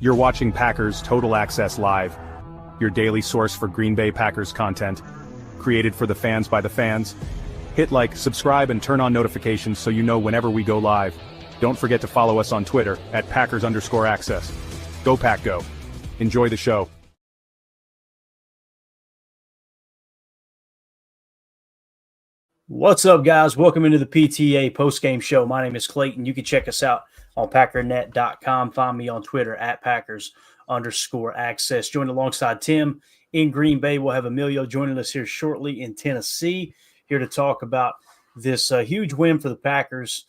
You're watching Packers Total Access Live, your daily source for Green Bay Packers content, created for the fans by the fans. Hit like, subscribe, and turn on notifications so you know whenever we go live. Don't forget to follow us on Twitter at Packers_access. Go Pack Go. Enjoy the show. What's up, guys? Welcome into the PTA Post-Game Show. My name is Clayton. You can check us out on packernet.com. Find me on Twitter at Packers_access. Joined alongside Tim in Green Bay. We'll have Emilio joining us here shortly in Tennessee, here to talk about this huge win for the Packers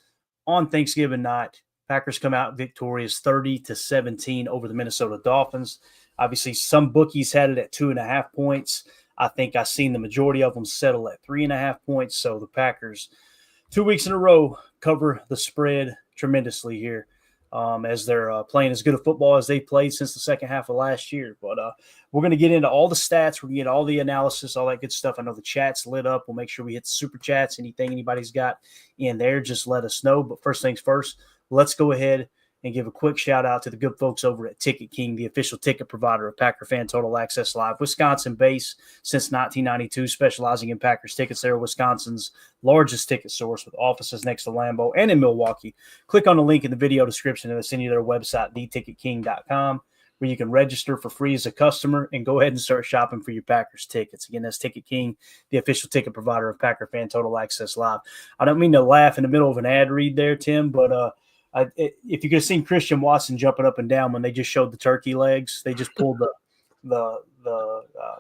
on Thanksgiving night. Packers come out victorious 30-17 over the Minnesota Dolphins. Obviously, some bookies had it at 2.5 points. I think I've seen the majority of them settle at 3.5 points. So the Packers, 2 weeks in a row, cover the spread tremendously here as they're playing as good a football as they played since the second half of last year. But we're going to get into all the stats. We're going to get all the analysis, all that good stuff. I know the chat's lit up. We'll make sure we hit the super chats. Anything anybody's got in there, just let us know. But first things first, let's go ahead and give a quick shout out to the good folks over at Ticket King, the official ticket provider of Packer Fan Total Access Live. Wisconsin-based since 1992, specializing in Packers tickets. They're Wisconsin's largest ticket source with offices next to Lambeau and in Milwaukee. Click on the link in the video description and it'll send you their website, theticketking.com, where you can register for free as a customer and go ahead and start shopping for your Packers tickets. Again, that's Ticket King, the official ticket provider of Packer Fan Total Access Live. I don't mean to laugh in the middle of an ad read there, Tim, but if you could have seen Christian Watson jumping up and down when they just showed the turkey legs, they just pulled the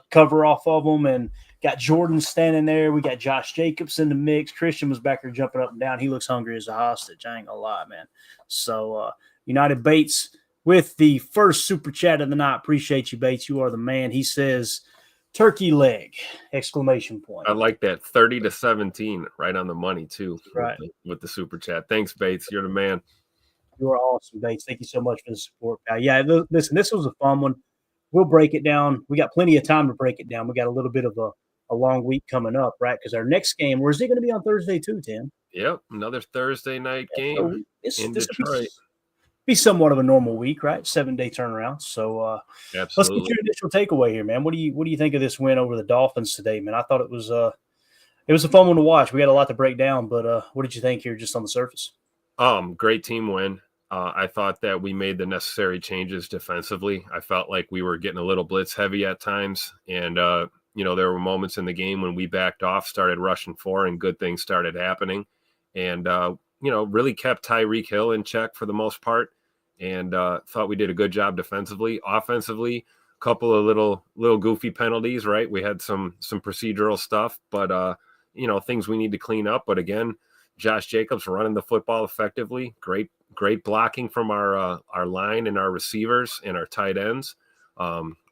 cover off of them and got Jordan standing there. We got Josh Jacobs in the mix. Christian was back there jumping up and down. He looks hungry as a hostage. I ain't gonna lie, man. So United Bates with the first super chat of the night. Appreciate you, Bates. You are the man. He says, turkey leg, exclamation point. I like that. 30-17, right on the money, too, right, with the super chat. Thanks, Bates. You're the man. You are awesome, Bates. Thank you so much for the support, pal. Yeah, listen, this was a fun one. We'll break it down. We got plenty of time to break it down. We got a little bit of a long week coming up, right? Because our next game, where is it going to be on Thursday too, Tim? Yep, another Thursday night game in Detroit. Be somewhat of a normal week, right? 7-day turnaround. So let's get your initial takeaway here, man. What do you think of this win over the Dolphins today, man? I thought it was a fun one to watch. We got a lot to break down, but what did you think here just on the surface? Great team win. I thought that we made the necessary changes defensively. I felt like we were getting a little blitz heavy at times. And, there were moments in the game when we backed off, started rushing for, and good things started happening. And, really kept Tyreek Hill in check for the most part. And thought we did a good job defensively. Offensively, a couple of little goofy penalties, right? We had some procedural stuff, but, things we need to clean up. But again, Josh Jacobs running the football effectively. Great blocking from our line and our receivers and our tight ends.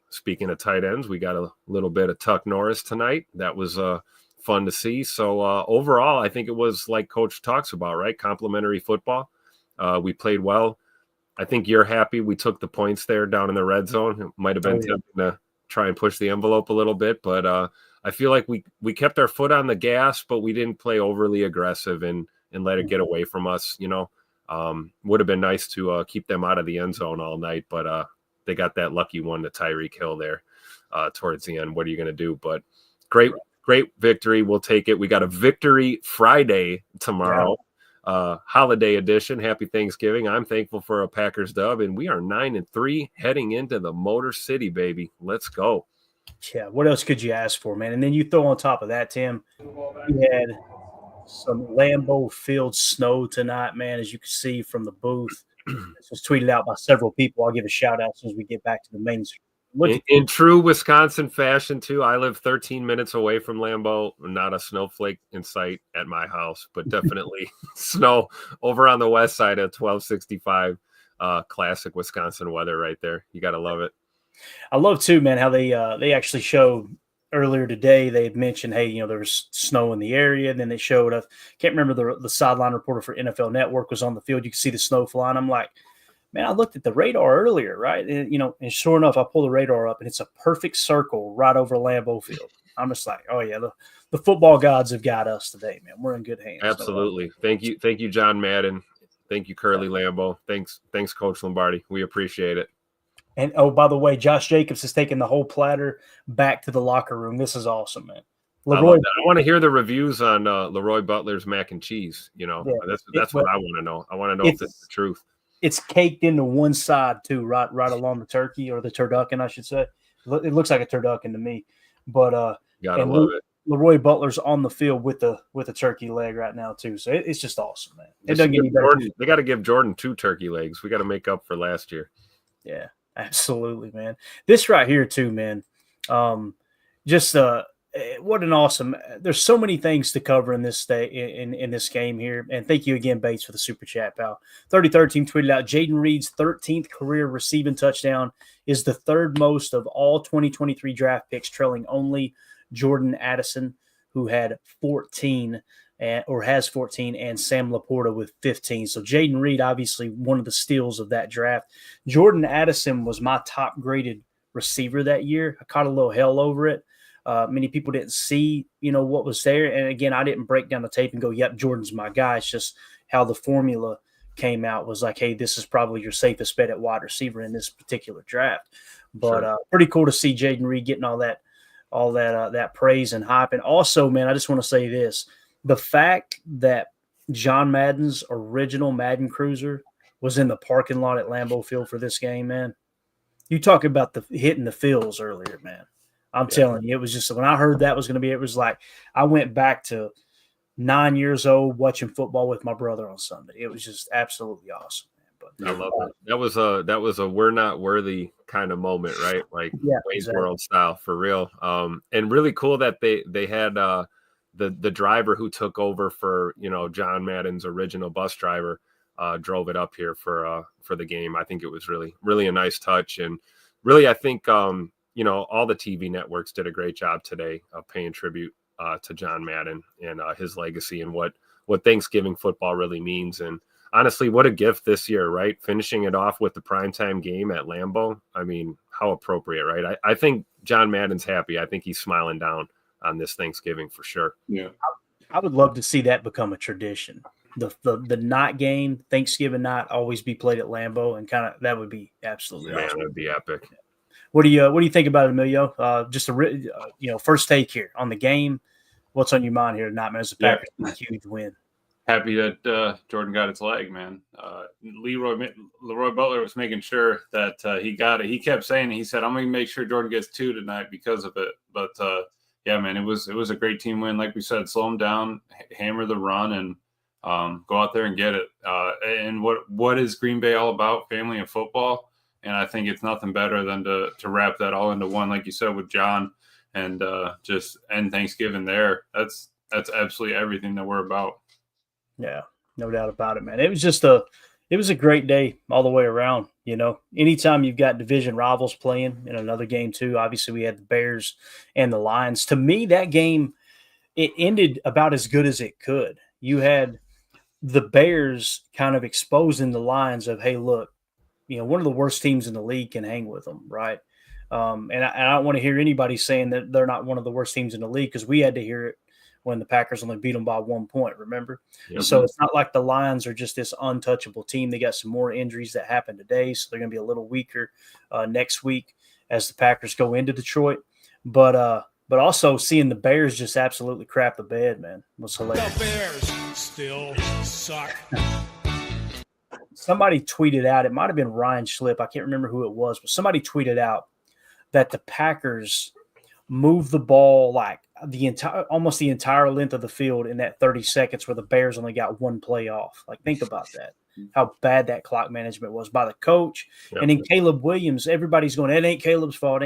Speaking of tight ends, we got a little bit of Tuck Norris tonight. That was fun to see. So overall, I think it was like Coach talks about, right? Complimentary football. We played well. I think you're happy we took the points there down in the red zone. It might have been tempting to try and push the envelope a little bit, but I feel like we kept our foot on the gas, but we didn't play overly aggressive and let it get away from us. Would have been nice to keep them out of the end zone all night, but they got that lucky one to Tyreek Hill there towards the end. What are you going to do? But great victory. We'll take it. We got a victory Friday tomorrow, holiday edition. Happy Thanksgiving. I'm thankful for a Packers dub, and we are 9-3 heading into the Motor City, baby. Let's go. Yeah, what else could you ask for, man? And then you throw on top of that, Tim, we had some Lambeau Field snow tonight, man, as you can see from the booth. This was tweeted out by several people. I'll give a shout-out as soon as we get back to the main street. In true Wisconsin fashion, too, I live 13 minutes away from Lambeau. Not a snowflake in sight at my house, but definitely snow over on the west side of 1265. Classic Wisconsin weather right there. You got to love it. I love, too, man, how they actually showed earlier today. They had mentioned, hey, there was snow in the area. And then they showed, I can't remember, the sideline reporter for NFL Network was on the field. You could see the snow flying. I'm like, man, I looked at the radar earlier, right? And, and sure enough, I pull the radar up, and it's a perfect circle right over Lambeau Field. I'm just like, oh, yeah, the football gods have got us today, man. We're in good hands. Absolutely. Thank you, John Madden. Thank you, Curly Lambeau. Thanks, Coach Lombardi. We appreciate it. And oh, by the way, Josh Jacobs has taken the whole platter back to the locker room. This is awesome, man. I love that. I want to hear the reviews on Leroy Butler's mac and cheese. You know, Yeah, that's what I want to know. I want to know if it's the truth. It's caked into one side too, right along the turkey or the turducken, I should say. It looks like a turducken to me, but gotta love it. Leroy Butler's on the field with the turkey leg right now too, so it's just awesome, man. It doesn't get any better. They got to give Jordan 2 turkey legs. We got to make up for last year. Yeah, absolutely, man. This right here too, man. Just what an awesome. There's so many things to cover in this day in this game here, and thank you again, Bates, for the super chat, pal. 3013 tweeted out Jaden Reed's 13th career receiving touchdown is the third most of all 2023 draft picks, trailing only Jordan Addison, who had 14 or has 14, and Sam Laporta with 15. So Jaden Reed, obviously one of the steals of that draft. Jordan Addison was my top graded receiver that year. I caught a little hell over it. Many people didn't see, what was there. And again, I didn't break down the tape and go, yep, Jordan's my guy. It's just how the formula came out was like, hey, this is probably your safest bet at wide receiver in this particular draft. But pretty cool to see Jaden Reed getting all that praise and hype. And also, man, I just want to say this. The fact that John Madden's original Madden Cruiser was in the parking lot at Lambeau Field for this game, man. You talk about the hitting the fields earlier, man. I'm telling you, it was just when I heard that was going to be, it was like I went back to 9 years old watching football with my brother on Sunday. It was just absolutely awesome, man. But I love it. That was a we're not worthy kind of moment, right? Like Wayne's World style for real. And really cool that they had the driver who took over for John Madden's original bus driver drove it up here for the game. I think it was really a nice touch, and really I think all the TV networks did a great job today of paying tribute to John Madden and his legacy and what Thanksgiving football really means. And honestly, what a gift this year, right? Finishing it off with the primetime game at Lambeau. I mean, how appropriate, right? I think John Madden's happy. I think he's smiling down on this Thanksgiving for sure. Yeah. I would love to see that become a tradition. The night game, Thanksgiving night, always be played at Lambeau, and kind of that would be absolutely awesome. That would be epic. What do you think about it, Emilio? Just a first take here on the game. What's on your mind here tonight, man? As a Packers, a huge win. Happy that Jordan got its leg, man. Leroy Butler was making sure that he got it. He kept saying, he said, "I'm going to make sure Jordan gets 2 tonight because of it." But yeah, man, it was a great team win. Like we said, slow them down, hammer the run, and go out there and get it. And what is Green Bay all about? Family and football. And I think it's nothing better than to wrap that all into one, like you said, with John, and just end Thanksgiving there. That's absolutely everything that we're about. Yeah, no doubt about it, man. It was a great day all the way around. Anytime you've got division rivals playing in another game too. Obviously, we had the Bears and the Lions. To me, that game, it ended about as good as it could. You had the Bears kind of exposing the Lions of, hey, look, one of the worst teams in the league can hang with them, right? And I don't want to hear anybody saying that they're not one of the worst teams in the league, because we had to hear it when the Packers only beat them by 1 point, remember? Yep. So it's not like the Lions are just this untouchable team. They got some more injuries that happened today, so they're going to be a little weaker next week as the Packers go into Detroit. But also seeing the Bears just absolutely crap the bed, man, was hilarious. The Bears still suck. Somebody tweeted out, it might have been Ryan Schlip, I can't remember who it was, but somebody tweeted out that the Packers moved the ball like almost the entire length of the field in that 30 seconds where the Bears only got one play off. Like, think about that, how bad that clock management was by the coach. Yep. And then Caleb Williams, everybody's going, it ain't Caleb's fault,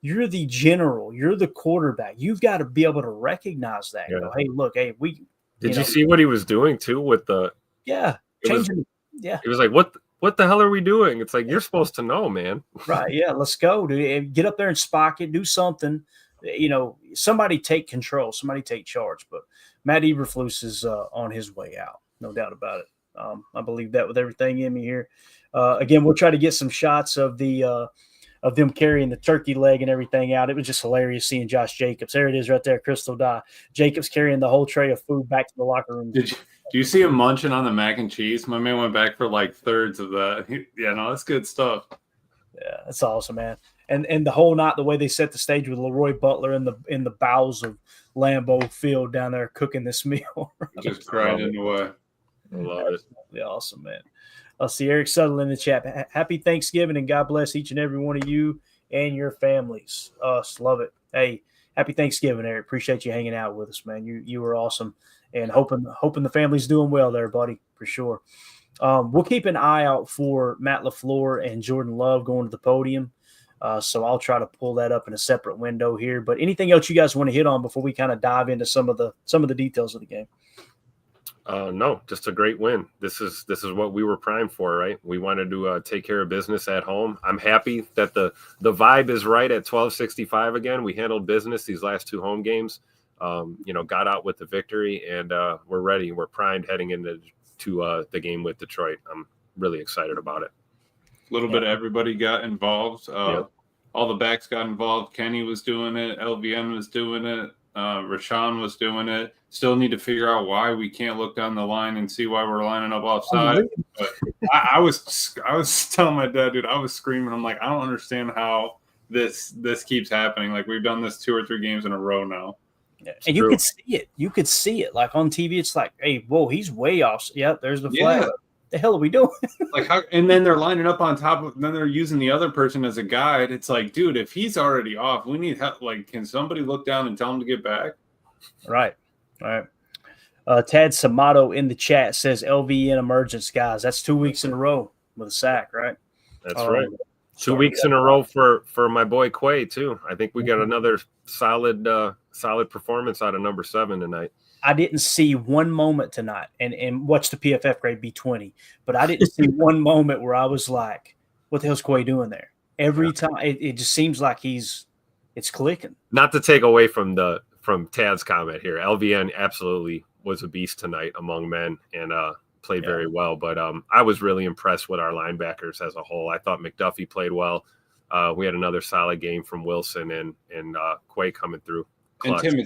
You're the general, you're the quarterback. You've got to be able to recognize that. Yeah. Go, hey, look, hey, Did you see what he was doing too with the changing? He was like, what the hell are we doing? It's like, you're supposed to know, man. Right. Yeah. Let's go, dude. Get up there and spike it. Do something. Somebody take control. Somebody take charge. But Matt Eberflus is on his way out. No doubt about it. I believe that with everything in me here. Again, we'll try to get some shots of of them carrying the turkey leg and everything out. It was just hilarious seeing Josh Jacobs. There it is right there, Crystal Dye. Jacobs carrying the whole tray of food back to the locker room. Do you see him munching on the mac and cheese? My man went back for like thirds of that. Yeah, no, that's good stuff. Yeah, that's awesome, man. And the whole night, the way they set the stage with Leroy Butler in the bowels of Lambeau Field down there cooking this meal. Just grinding away. I love it. Absolutely awesome, man. I'll see Eric Sutherland in the chat. Happy Thanksgiving and God bless each and every one of you and your families. Us, love it. Hey, happy Thanksgiving, Eric. Appreciate you hanging out with us, man. You were awesome, and hoping the family's doing well there, buddy, for sure. We'll keep an eye out for Matt LaFleur and Jordan Love going to the podium. So I'll try to pull that up in a separate window here. But anything else you guys want to hit on before we kind of dive into some of the details of the game? No, just a great win. This is what we were primed for, right? We wanted to take care of business at home. I'm happy that the vibe is right at 1265 again. We handled business these last two home games. Got out with the victory, and we're ready. We're primed heading into the game with Detroit. I'm really excited about it. A little bit of everybody got involved. All the backs got involved. Kenny was doing it. LVN was doing it. Rashawn was doing it. Still need to figure out why we can't look down the line and see why we're lining up offside. But I was telling my dad, dude, I was screaming. I'm like, I don't understand how this keeps happening. Like, we've done this 2 or 3 games in a row now. Yeah. And you could see it. You could see it. Like on TV, it's like, hey, whoa, he's way off. Yeah, there's the flag. Yeah. What the hell are we doing? Like, how? And then they're lining up on top of. Then they're using the other person as a guide. It's like, dude, if he's already off, we need help. Like, can somebody look down and tell him to get back? Right. All right. Tad Samato in the chat says LVN emergence, guys. That's 2 weeks in a row with a sack, right? That's right. 2 weeks in a row for my boy Quay too. I think we got another solid performance out of number 7 tonight. I didn't see one moment tonight, and watch the PFF grade be 20, but I didn't see one moment where I was like, what the hell's Quay doing there? Every time it just seems like it's clicking. Not to take away from Tad's comment here. LVN absolutely was a beast tonight among men and played very well. But I was really impressed with our linebackers as a whole. I thought McDuffie played well. We had another solid game from Wilson and Quay coming through. Clutch. And Tim,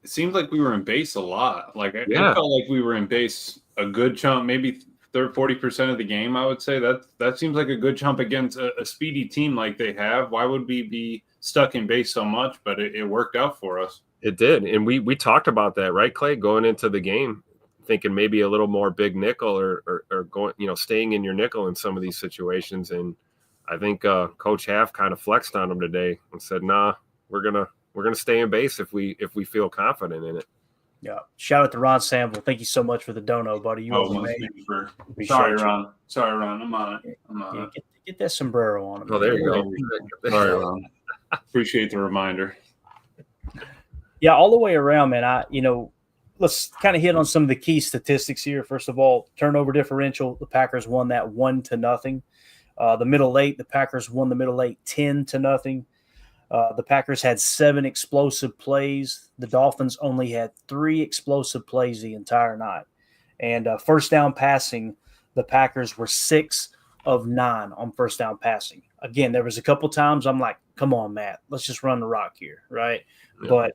it seemed like we were in base a lot. Like it felt like we were in base a good chunk, maybe 40% of the game. I would say that seems like a good chunk against a speedy team like they have. Why would we be stuck in base so much? But it worked out for us. It did, and we talked about that, right, Clay? Going into the game, thinking maybe a little more big nickel or going, staying in your nickel in some of these situations. And I think Coach Half kind of flexed on them today and said, "Nah, we're gonna stay in base if we feel confident in it." Yeah. Shout out to Ron Sample. Thank you so much for the dono, buddy. You Sorry, Ron. I'm on it. Get that sombrero on him. Oh, there you go. Sorry, Ron. Appreciate the reminder. Yeah, all the way around, man. Let's kind of hit on some of the key statistics here. First of all, turnover differential. The Packers won that 1-0. The middle 8, the Packers won the middle 8 10-0. The Packers had 7 explosive plays. The Dolphins only had 3 explosive plays the entire night. And first down passing, the Packers were 6 of 9 on first down passing. Again, there was a couple times I'm like, come on, Matt, let's just run the rock here, right? Yeah. But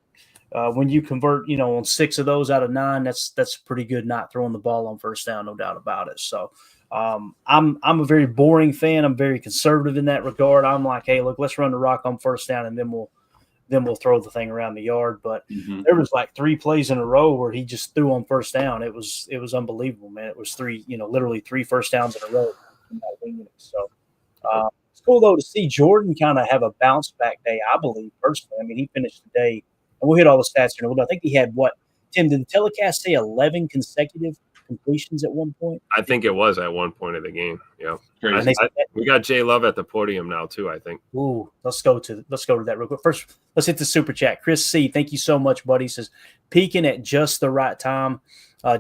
when you convert, on 6 of those out of 9, that's pretty good not throwing the ball on first down, no doubt about it. So I'm a very boring fan. I'm very conservative in that regard. I'm like, hey, look, let's run the rock on first down, and then we'll throw the thing around the yard. But there was like 3 plays in a row where he just threw on first down. It was unbelievable, man. It was literally 3 first downs in a row. So it's cool though to see Jordan kind of have a bounce back day. I believe personally. I mean, he finished the day, and we'll hit all the stats here in a little bit. I think he had Tim? Did the telecast say 11 consecutive completions at one point? I think it was at one point of the game. Yeah, we got Jay Love at the podium now too. I think. Ooh, let's go to that real quick. First, let's hit the super chat. Chris C, thank you so much, buddy. He says peaking at just the right time.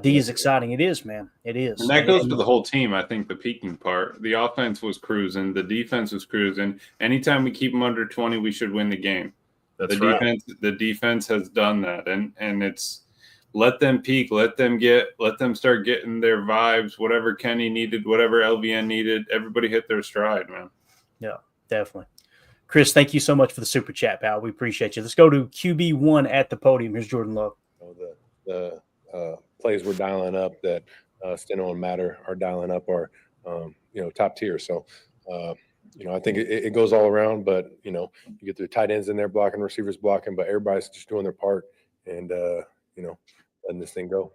D is exciting. It is, man. It is, and that goes for the whole team. I think the peaking part. The offense was cruising. The defense was cruising. Anytime we keep them under 20, we should win the game. That's right. The defense has done that, and it's. Let them peak. Let them start getting their vibes. Whatever Kenny needed, whatever LVN needed, everybody hit their stride, man. Yeah, definitely. Chris, thank you so much for the super chat, pal. We appreciate you. Let's go to QB1 at the podium. Here's Jordan Love. The plays we're dialing up that Steno and Matter are dialing up are top tier. So I think it goes all around, but, you get the tight ends in there blocking, receivers blocking, but everybody's just doing their part and, letting this thing go.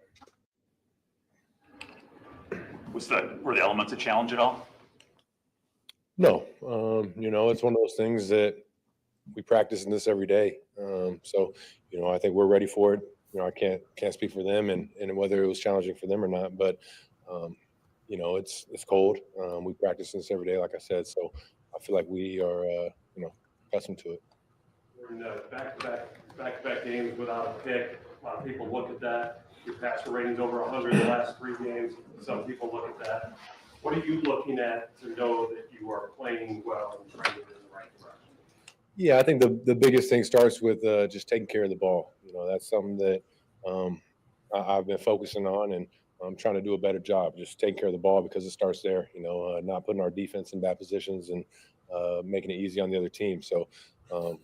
Were the elements a challenge at all? No, it's one of those things that we practice in this every day. So, I think we're ready for it. I can't speak for them and whether it was challenging for them or not, but, it's cold. We practice this every day, like I said. So I feel like we are, accustomed to it. We're in back-to-back games without a pick. A lot of people look at that. Your passer rating's over 100 in the last 3 games. Some people look at that. What are you looking at to know that you are playing well and trending in the right direction? Yeah, I think the biggest thing starts with just taking care of the ball. That's something that I've been focusing on, and I'm trying to do a better job just taking care of the ball because it starts there. Not putting our defense in bad positions and making it easy on the other team. So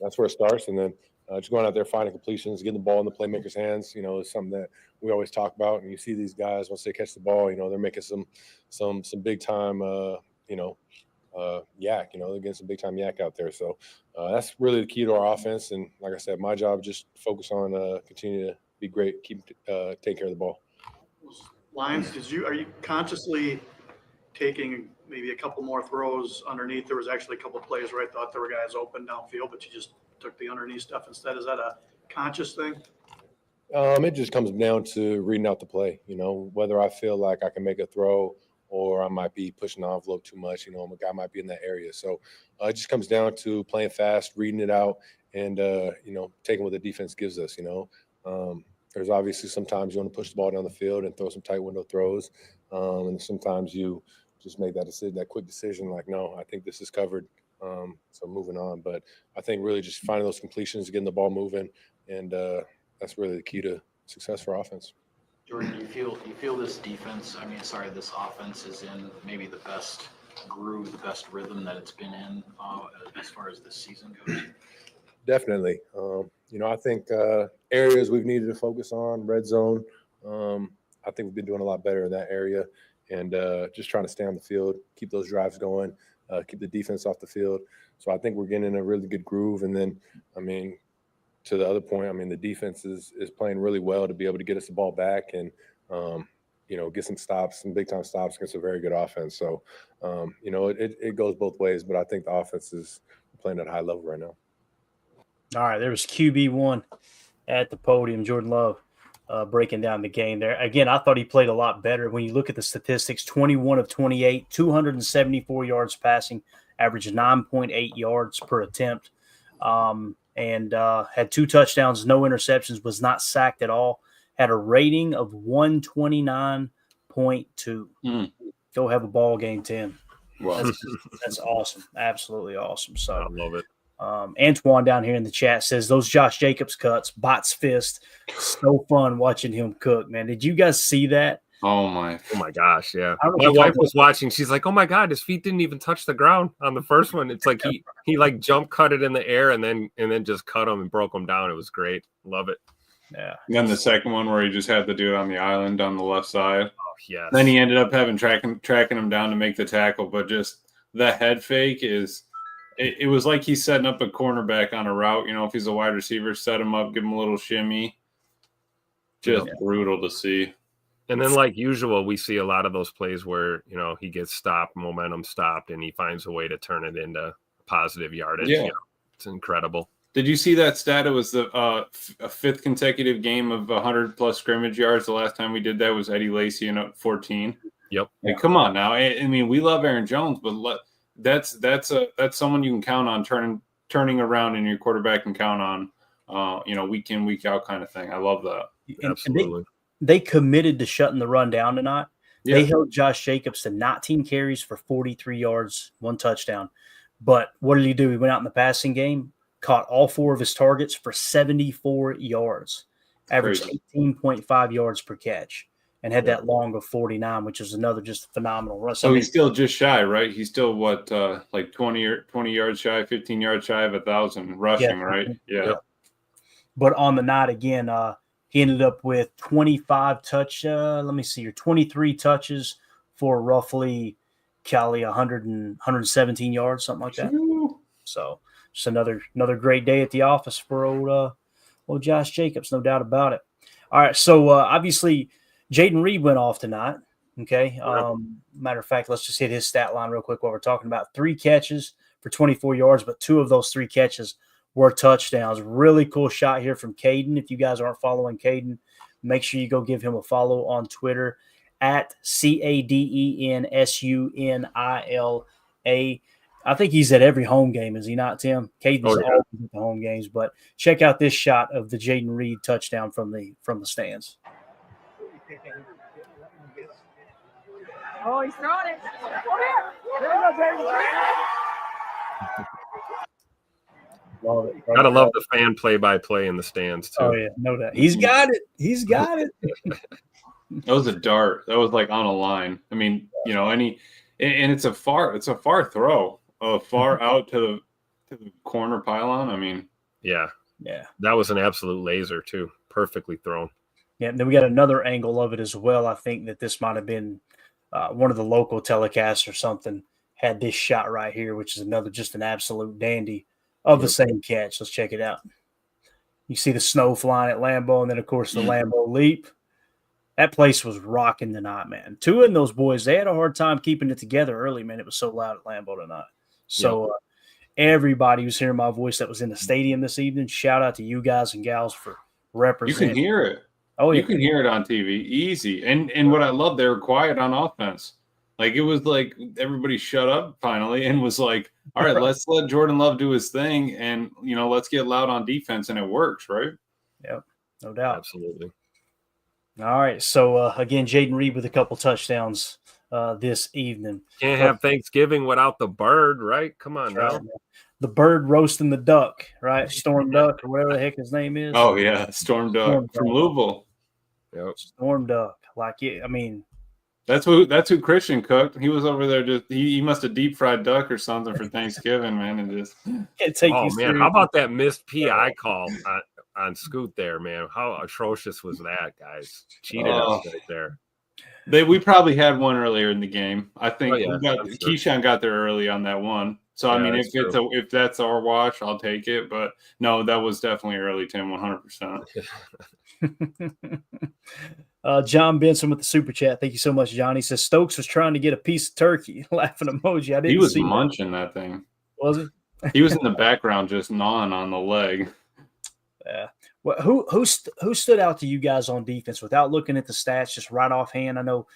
that's where it starts, and then just going out there finding completions, getting the ball in the playmakers' hands. Is something that we always talk about. And you see these guys once they catch the ball, they're making some big time, yak. They're getting some big time yak out there. So that's really the key to our offense. And like I said, my job is just focus on continue to be great, take care of the ball. Lions, are you consciously taking maybe a couple more throws underneath? There was actually a couple of plays where I thought there were guys open downfield, but you just took the underneath stuff instead. Is that a conscious thing? It just comes down to reading out the play, whether I feel like I can make a throw or I might be pushing the envelope too much, a guy might be in that area. So it just comes down to playing fast, reading it out, and, taking what the defense gives us, There's obviously sometimes you want to push the ball down the field and throw some tight window throws. And sometimes you just make that quick decision like, no, I think this is covered. So moving on. But I think really just finding those completions, getting the ball moving, and that's really the key to success for offense. Jordan, do you feel this this offense is in maybe the best groove, the best rhythm that it's been in as far as this season goes? Definitely. I think areas we've needed to focus on, red zone, I think we've been doing a lot better in that area, and just trying to stay on the field, keep those drives going, keep the defense off the field. So I think we're getting in a really good groove. And then, to the other point, the defense is playing really well to be able to get us the ball back and, get some stops, some big time stops against a very good offense. So, it goes both ways, but I think the offense is playing at a high level right now. All right, there was QB1 at the podium, Jordan Love, breaking down the game there. Again, I thought he played a lot better. When you look at the statistics, 21 of 28, 274 yards passing, averaged 9.8 yards per attempt, and had 2 touchdowns, no interceptions, was not sacked at all, had a rating of 129.2. Go have a ball game, Tim. Wow. That's awesome. Absolutely awesome. So I love it. Antoine down here in the chat says those Josh Jacobs cuts, Bot's fist, so fun watching him cook, man. Did you guys see that? Oh my gosh, yeah. My wife was watching. She's like, "Oh my god, his feet didn't even touch the ground on the first one." It's like he like jump cut it in the air and then just cut him and broke him down. It was great. Love it. Yeah. And then the second one where he just had the dude on the island on the left side. Oh yes. Then he ended up having tracking him down to make the tackle, but just the head fake is. It was like he's setting up a cornerback on a route. If he's a wide receiver, set him up, give him a little shimmy. Just brutal to see. And then, like usual, we see a lot of those plays where, he gets stopped, momentum stopped, and he finds a way to turn it into positive yardage. Yeah. It's incredible. Did you see that stat? It was the a 5th consecutive game of 100-plus scrimmage yards. The last time we did that was Eddie Lacy in 14. Yep. Like, come on now. We love Aaron Jones, but that's someone you can count on turning around, and your quarterback can count on, week in, week out kind of thing. I love that. Absolutely. They committed to shutting the run down tonight. Yeah. They held Josh Jacobs to 19 carries for 43 yards, 1 touchdown. But what did he do? He went out in the passing game, caught all 4 of his targets for 74 yards, averaged 18.5 yards per catch, and had that long of 49, which is another just phenomenal run. So he's still just shy, right? He's still like 20 yards shy, 15 yards shy of 1,000 rushing, right? Yeah. But on the night again, he ended up with 23 touches for roughly Cali 117 yards, something like that. So just another great day at the office for old Josh Jacobs, no doubt about it. All right, so obviously Jaden Reed went off tonight. Okay. Matter of fact, let's just hit his stat line real quick while we're talking about 3 catches for 24 yards, but 2 of those 3 catches were touchdowns. Really cool shot here from Caden. If you guys aren't following Caden, make sure you go give him a follow on Twitter at CADENSUNILA. I think he's at every home game, is he not, Tim? Caden's always at the home games, but check out this shot of the Jaden Reed touchdown from the stands. Oh, he's throwing it. Come here. There you go, Love it. Gotta love the fan play-by-play in the stands too. Oh yeah, no doubt. He's got it. He's got it. That was a dart. That was like on a line. I mean, and it's a far throw, far out to the corner pylon. I mean, yeah, that was an absolute laser too, perfectly thrown. Yeah, and then we got another angle of it as well. I think that this might have been one of the local telecasts or something had this shot right here, which is just an absolute dandy of the same catch. Let's check it out. You see the snow flying at Lambeau, and then, of course, the Lambeau leap. That place was rocking tonight, man. 2 of those boys, they had a hard time keeping it together early, man. It was so loud at Lambeau tonight. So everybody who's hearing my voice that was in the stadium this evening, shout out to you guys and gals for representing. You can hear it. Oh, yeah. You can hear it on TV, easy. And what I love, they were quiet on offense. Like, it was like everybody shut up finally and was like, all right, let's let Jordan Love do his thing and, let's get loud on defense, and it works, right? Yep, no doubt. Absolutely. All right, so, again, Jaden Reed with a couple touchdowns this evening. Can't have Thanksgiving without the bird, right? Come on now. Right. The bird roasting the duck, right? Storm Duck or whatever the heck his name is. Oh, yeah, Storm Duck from Louisville. Yep. Storm Duck. Like, I mean. That's who Christian cooked. He was over there he must have deep fried duck or something for Thanksgiving, man, and just can't take man, serious. How about that missed PI call on Scoot there, man? How atrocious was that, guys? Cheated us right there. We probably had one earlier in the game. I think Keyshawn got there early on that one. So I mean, if that's our watch, I'll take it. But no, that was definitely early, Tim, 100%. John Benson with the super chat. Thank you so much, John. He says Stokes was trying to get a piece of turkey. Laughing emoji. He was munching that thing. Was he? He was in the background just gnawing on the leg. Yeah. Well, who stood out to you guys on defense without looking at the stats, just right offhand? I know,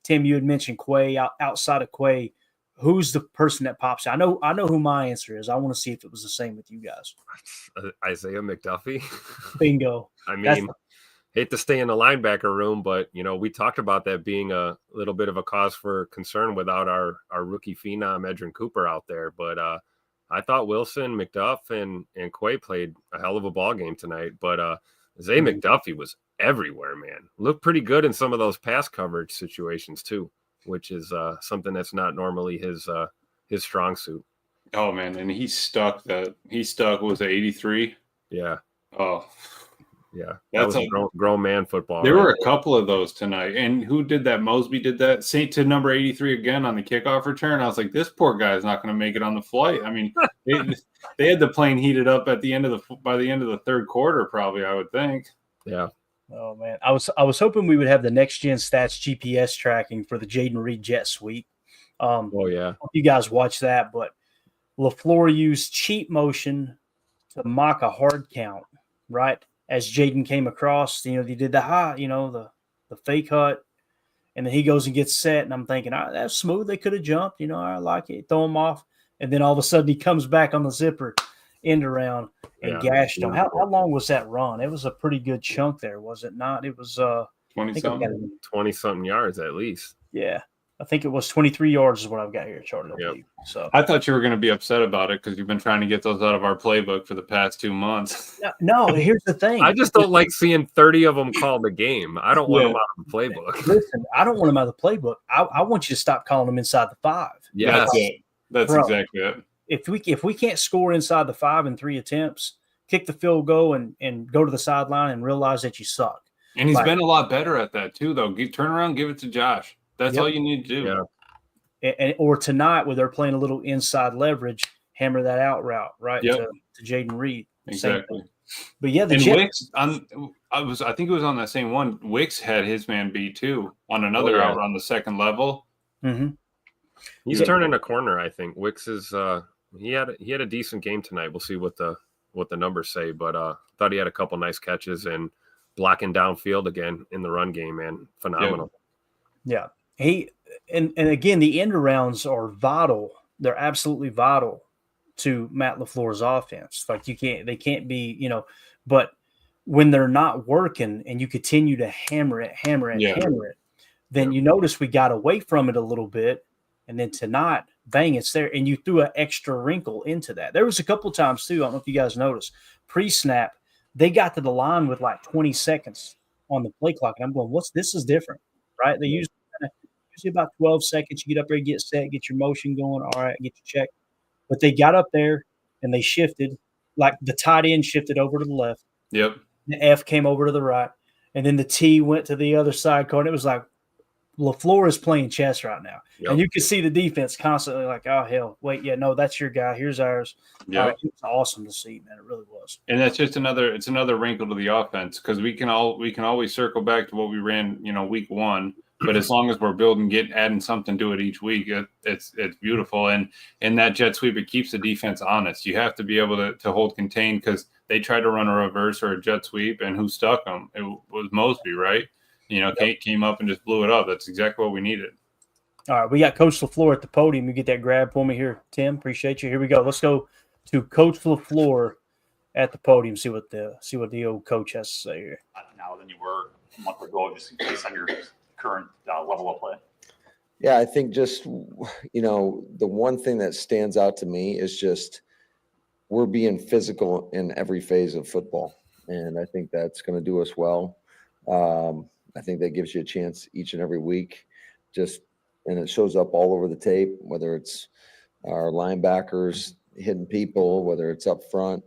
Tim, you had mentioned Quay. Outside of Quay, who's the person that pops out? I know who my answer is. I want to see if it was the same with you guys. Isaiah McDuffie. Bingo. I mean, hate to stay in the linebacker room, but we talked about that being a little bit of a cause for concern without our rookie phenom Edrin Cooper out there. But I thought Wilson, McDuff, and Quay played a hell of a ball game tonight. But Isaiah McDuffie was everywhere, man. Looked pretty good in some of those pass coverage situations too, which is something that's not normally his strong suit. Oh man, and he stuck. Was it 83? Yeah. Oh. Yeah, that was a grown man football. There were a couple of those tonight. And who did that? Mosby did that. To number 83 again on the kickoff return. I was like, this poor guy is not going to make it on the flight. I mean, they had the plane heated up by the end of the third quarter, probably, I would think. Yeah. Oh man, I was hoping we would have the next gen stats GPS tracking for the Jaden Reed jet sweep. Oh yeah, you guys watch that, but LaFleur used cheat motion to mock a hard count, right? As Jaden came across, they did the the fake hut, and then he goes and gets set, and I'm thinking, that's smooth. They could have jumped, I like it. Throw him off, and then all of a sudden he comes back on the zipper end around and gashed him. How long was that run? It was a pretty good chunk there, was it not? It was 20-something yards at least. Yeah. I think it was 23 yards is what I've got here charted. I believe. So I thought you were going to be upset about it because you've been trying to get those out of our playbook for the past 2 months. No, here's the thing. I just don't like seeing 30 of them call the game. I don't want them out of the playbook. Listen, I don't want them out of the playbook. I want you to stop calling them inside the 5. Yeah, that's it. That's exactly it. If we can't score inside the 5 in 3 attempts, kick the field goal and go to the sideline and realize that you suck. And he's been a lot better at that too, though. Turn around, give it to Josh. That's all you need to do. Yeah. or tonight where they're playing a little inside leverage, hammer that out route right Yep. to Jaden Reed. Exactly. But yeah, the And Jets. Wicks, I think it was on that same one. Wicks had his man beat too on another out on the second level. Mm-hmm. He's turning a corner, I think. Wicks is he had a decent game tonight. We'll see what the numbers say, but thought he had a couple nice catches and blocking downfield again in the run game, man. Phenomenal. Yeah. He and again, the end arounds are vital. They're absolutely vital to Matt LaFleur's offense. Like they can't be, but when they're not working and you continue to hammer it, then you notice we got away from it a little bit. And then tonight, bang, it's there. And you threw an extra wrinkle into that. There was a couple times too. I don't know if you guys noticed pre-snap, they got to the line with like 20 seconds on the play clock. And I'm going, this is different, right? They usually about 12 seconds. You get up there, get set, get your motion going. All right, get your check. But they got up there and they shifted, like the tight end shifted over to the left. Yep. The F came over to the right. And then the T went to the other side corner. It was like LaFleur is playing chess right now. Yep. And you can see the defense constantly like, oh, hell, wait, yeah, no, that's your guy. Here's ours. Yeah, it was awesome to see, man. It really was. And that's just another wrinkle to the offense because we can always circle back to what we ran, week one. But as long as we're adding something to it each week, it's beautiful. And in that jet sweep, it keeps the defense honest. You have to be able to hold contained because they tried to run a reverse or a jet sweep, and who stuck them? It was Mosby, right? Kate came up and just blew it up. That's exactly what we needed. All right, we got Coach LaFleur at the podium. You get that grab for me here, Tim. Appreciate you. Here we go. Let's go to Coach LaFleur at the podium. See what the old coach has to say here. Now than you were a month ago, just based on your current level of play. Yeah, I think just the one thing that stands out to me is just we're being physical in every phase of football, and I think that's going to do us well. I think that gives you a chance each and every week, and it shows up all over the tape, whether it's our linebackers hitting people, whether it's up front,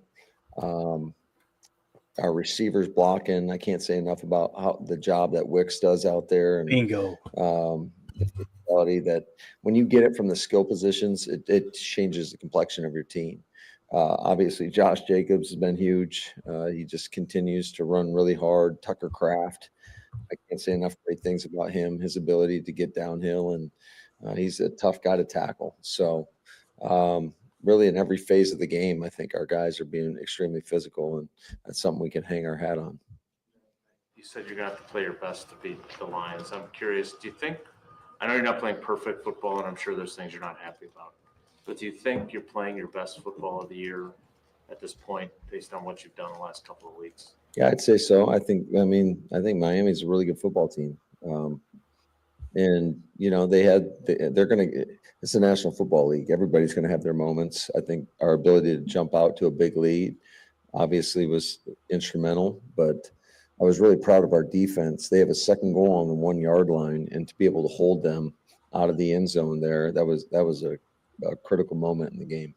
our receivers blocking. I can't say enough about how the job that Wicks does out there. And, bingo. The physicality that when you get it from the skill positions, it changes the complexion of your team. Obviously, Josh Jacobs has been huge. He just continues to run really hard. Tucker Kraft, I can't say enough great things about him, his ability to get downhill, and he's a tough guy to tackle. So really in every phase of the game, I think our guys are being extremely physical, and that's something we can hang our hat on. You said you're going to have to play your best to beat the Lions. I'm curious, do you think – I know you're not playing perfect football, and I'm sure there's things you're not happy about. But do you think you're playing your best football of the year at this point based on what you've done the last couple of weeks? Yeah, I'd say so. I think Miami's a really good football team. And, they're going to – it's the National Football League. Everybody's going to have their moments. I think our ability to jump out to a big lead obviously was instrumental, but I was really proud of our defense. They have a second goal on the 1 yard line, and to be able to hold them out of the end zone there, that was a critical moment in the game.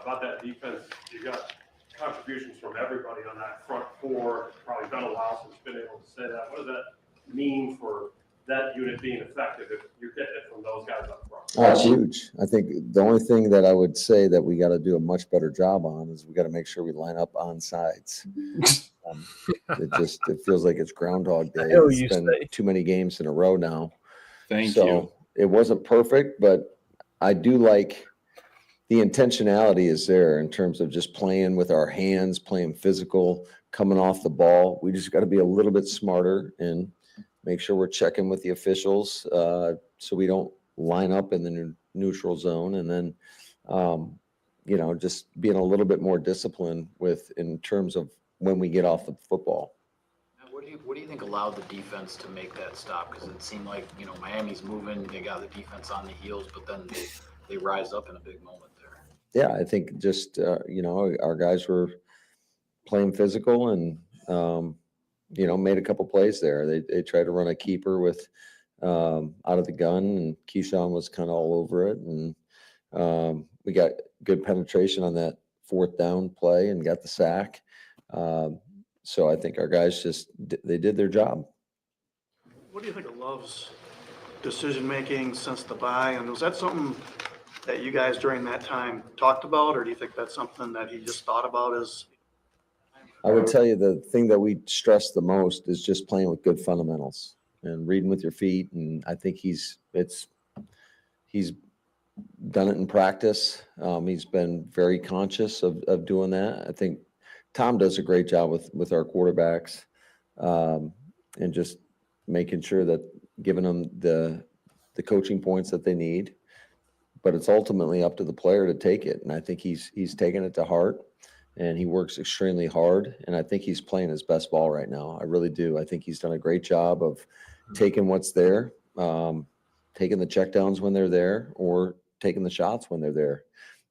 About that defense, you got contributions from everybody on that front four. Probably been a while since you've been able to say that. What does that mean for that unit being effective if you're getting it from those guys up front? Oh, it's huge. I think the only thing that I would say that we got to do a much better job on is we got to make sure we line up on sides. It feels like it's Groundhog Day. It's been too many games in a row now. Thank you. It wasn't perfect, but I do like the intentionality is there in terms of just playing with our hands, playing physical, coming off the ball. We just got to be a little bit smarter and make sure we're checking with the officials so we don't line up in the neutral zone. And then, just being a little bit more disciplined in terms of when we get off the football. What do you think allowed the defense to make that stop? Because it seemed like, Miami's moving, they got the defense on the heels, but then they rise up in a big moment there. Yeah, I think just, our guys were playing physical and, made a couple plays there. They tried to run a keeper with out of the gun, and Keyshawn was kind of all over it. And we got good penetration on that fourth down play and got the sack. So I think our guys they did their job. What do you think of Love's decision-making since the bye? And was that something that you guys during that time talked about, or do you think that's something that he just thought about as? I would tell you the thing that we stress the most is just playing with good fundamentals and reading with your feet. And I think he's done it in practice. He's been very conscious of doing that. I think Tom does a great job with our quarterbacks, and just making sure that giving them the coaching points that they need. But it's ultimately up to the player to take it. And I think he's taken it to heart, and he works extremely hard. And I think he's playing his best ball right now. I really do. I think he's done a great job of taking what's there, taking the checkdowns when they're there, or taking the shots when they're there.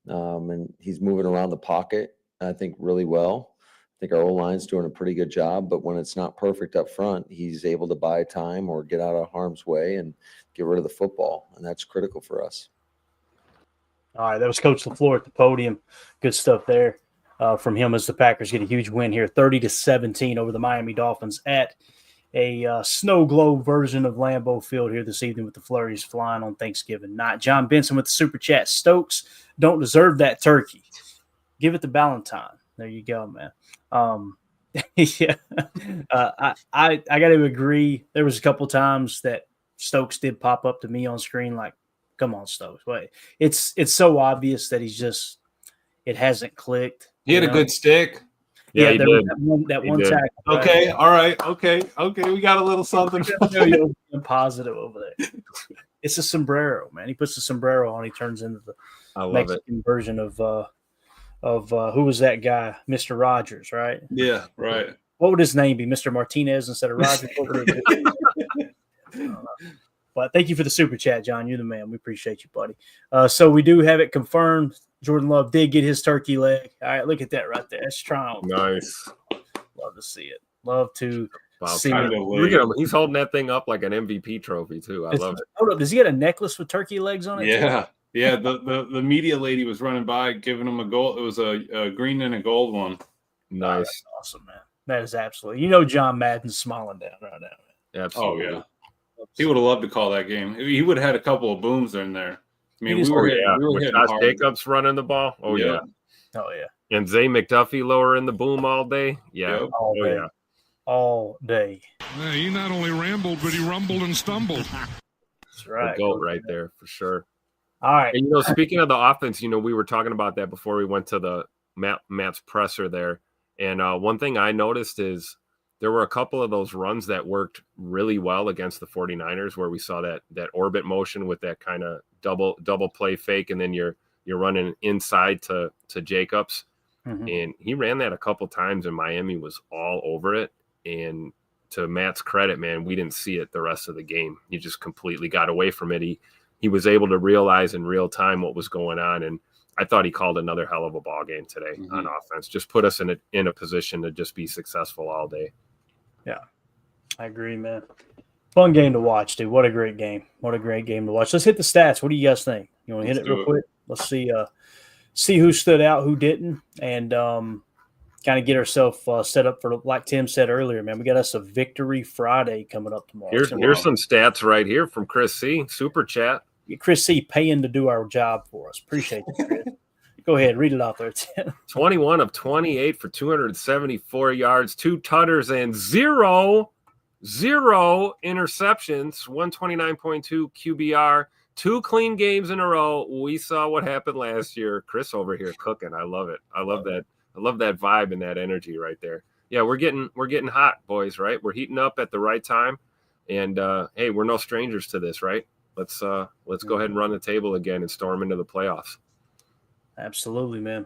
And he's moving around the pocket, I think, really well. I think our O-line's doing a pretty good job, but when it's not perfect up front, he's able to buy time or get out of harm's way and get rid of the football. And that's critical for us. All right, that was Coach LaFleur at the podium. Good stuff there from him as the Packers get a huge win here, 30-17 over the Miami Dolphins at a snow globe version of Lambeau Field here this evening with the flurries flying on Thanksgiving night. John Benson with the Super Chat. Stokes don't deserve that turkey. Give it to Ballantyne. There you go, man. Yeah, I got to agree. There was a couple times that Stokes did pop up to me on screen like, come on, Stokes. Wait, it's so obvious that it hasn't clicked. He had a good stick. Yeah, there was that one tackle. Okay, all right. Okay. We got a little something. Positive over there. It's a sombrero, man. He puts the sombrero on. He turns into the Mexican version of who was that guy? Mr. Rogers, right? Yeah, right. What would his name be? Mr. Martinez instead of Rogers? But thank you for the super chat, John. You're the man. We appreciate you, buddy. So we do have it confirmed. Jordan Love did get his turkey leg. All right, look at that right there. That's strong. Nice. Love to see it. Love to see it. Look at him. He's holding that thing up like an MVP trophy, too. I love it. Hold up. Does he get a necklace with turkey legs on it? Yeah. Too? Yeah. The media lady was running by giving him a gold. It was a green and a gold one. Nice. That's awesome, man. That is absolutely. John Madden's smiling down right now, man. Absolutely. Oh, yeah. He would have loved to call that game. He would have had a couple of booms in there. I mean, we were with Josh hard. Jacobs running the ball. Oh, yeah. Oh, yeah. And Zay McDuffie lowering the boom all day. Yeah. Yep. Yeah. All day. Yeah, he not only rambled, but he rumbled and stumbled. That's right. The GOAT right there for sure. All right. And, speaking of the offense, we were talking about that before we went to the Matt's presser there. And one thing I noticed is there were a couple of those runs that worked really well against the 49ers where we saw that orbit motion with that kind of double play fake, and then you're running inside to Jacobs. Mm-hmm. And he ran that a couple times, and Miami was all over it. And to Matt's credit, man, we didn't see it the rest of the game. He just completely got away from it. He was able to realize in real time what was going on, and I thought he called another hell of a ball game today on offense. Just put us in a position to just be successful all day. Yeah, I agree, man. Fun game to watch, dude. What a great game. What a great game to watch. Let's hit the stats. What do you guys think? You want to hit it real quick? Let's see who stood out, who didn't, and kind of get ourselves set up for, like Tim said earlier, man. We got us a Victory Friday coming up tomorrow. Here's some stats right here from Chris C. Super chat. Chris C. paying to do our job for us. Appreciate it, Chris. Go ahead, read it out there, Tim. 21 of 28 for 274 yards, 2 tutters, and zero interceptions, 129.2 QBR, 2 clean games in a row. We saw what happened last year. Chris over here cooking. I love it. I love that. I love that vibe and that energy right there. Yeah, we're getting hot, boys, right? We're heating up at the right time. And hey, we're no strangers to this, right? Let's go ahead and run the table again and storm into the playoffs. Absolutely, man.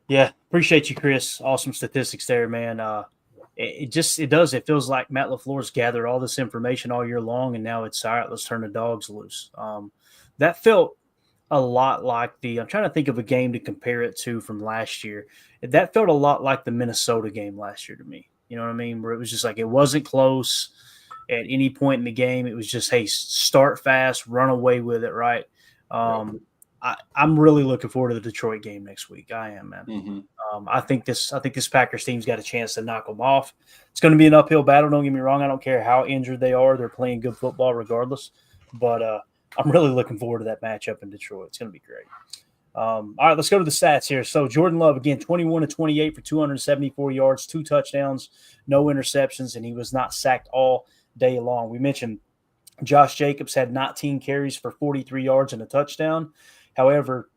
Yeah, appreciate you, Chris. Awesome statistics there, man. It feels like Matt LaFleur's gathered all this information all year long, and now it's all right, let's turn the dogs loose. That felt a lot like I'm trying to think of a game to compare it to from last year. That felt a lot like the Minnesota game last year to me. You know what I mean? Where it was just like it wasn't close at any point in the game. It was just, hey, start fast, run away with it, right? I'm really looking forward to the Detroit game next week. I am, man. Mm-hmm. I think this Packers team's got a chance to knock them off. It's going to be an uphill battle. Don't get me wrong. I don't care how injured they are. They're playing good football regardless. But I'm really looking forward to that matchup in Detroit. It's going to be great. All right, let's go to the stats here. So Jordan Love, again, 21 to 28 for 274 yards, 2 touchdowns, no interceptions, and he was not sacked all day long. We mentioned Josh Jacobs had 19 carries for 43 yards and a touchdown. However,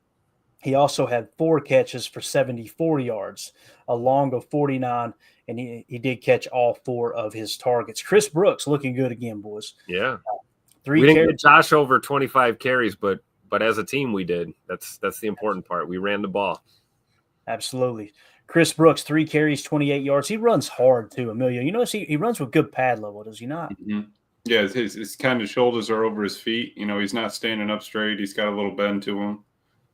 he also had 4 catches for 74 yards, a long of 49, and he did catch all 4 of his targets. Chris Brooks looking good again, boys. Yeah. 3 we didn't carries. get Josh over 25 carries, but as a team we did. That's the important part. We ran the ball. Absolutely. Chris Brooks, 3 carries, 28 yards. He runs hard too, Emilio. You notice he runs with good pad level, does he not? Mm-hmm. Yeah, his kind of shoulders are over his feet. You know, he's not standing up straight. He's got a little bend to him.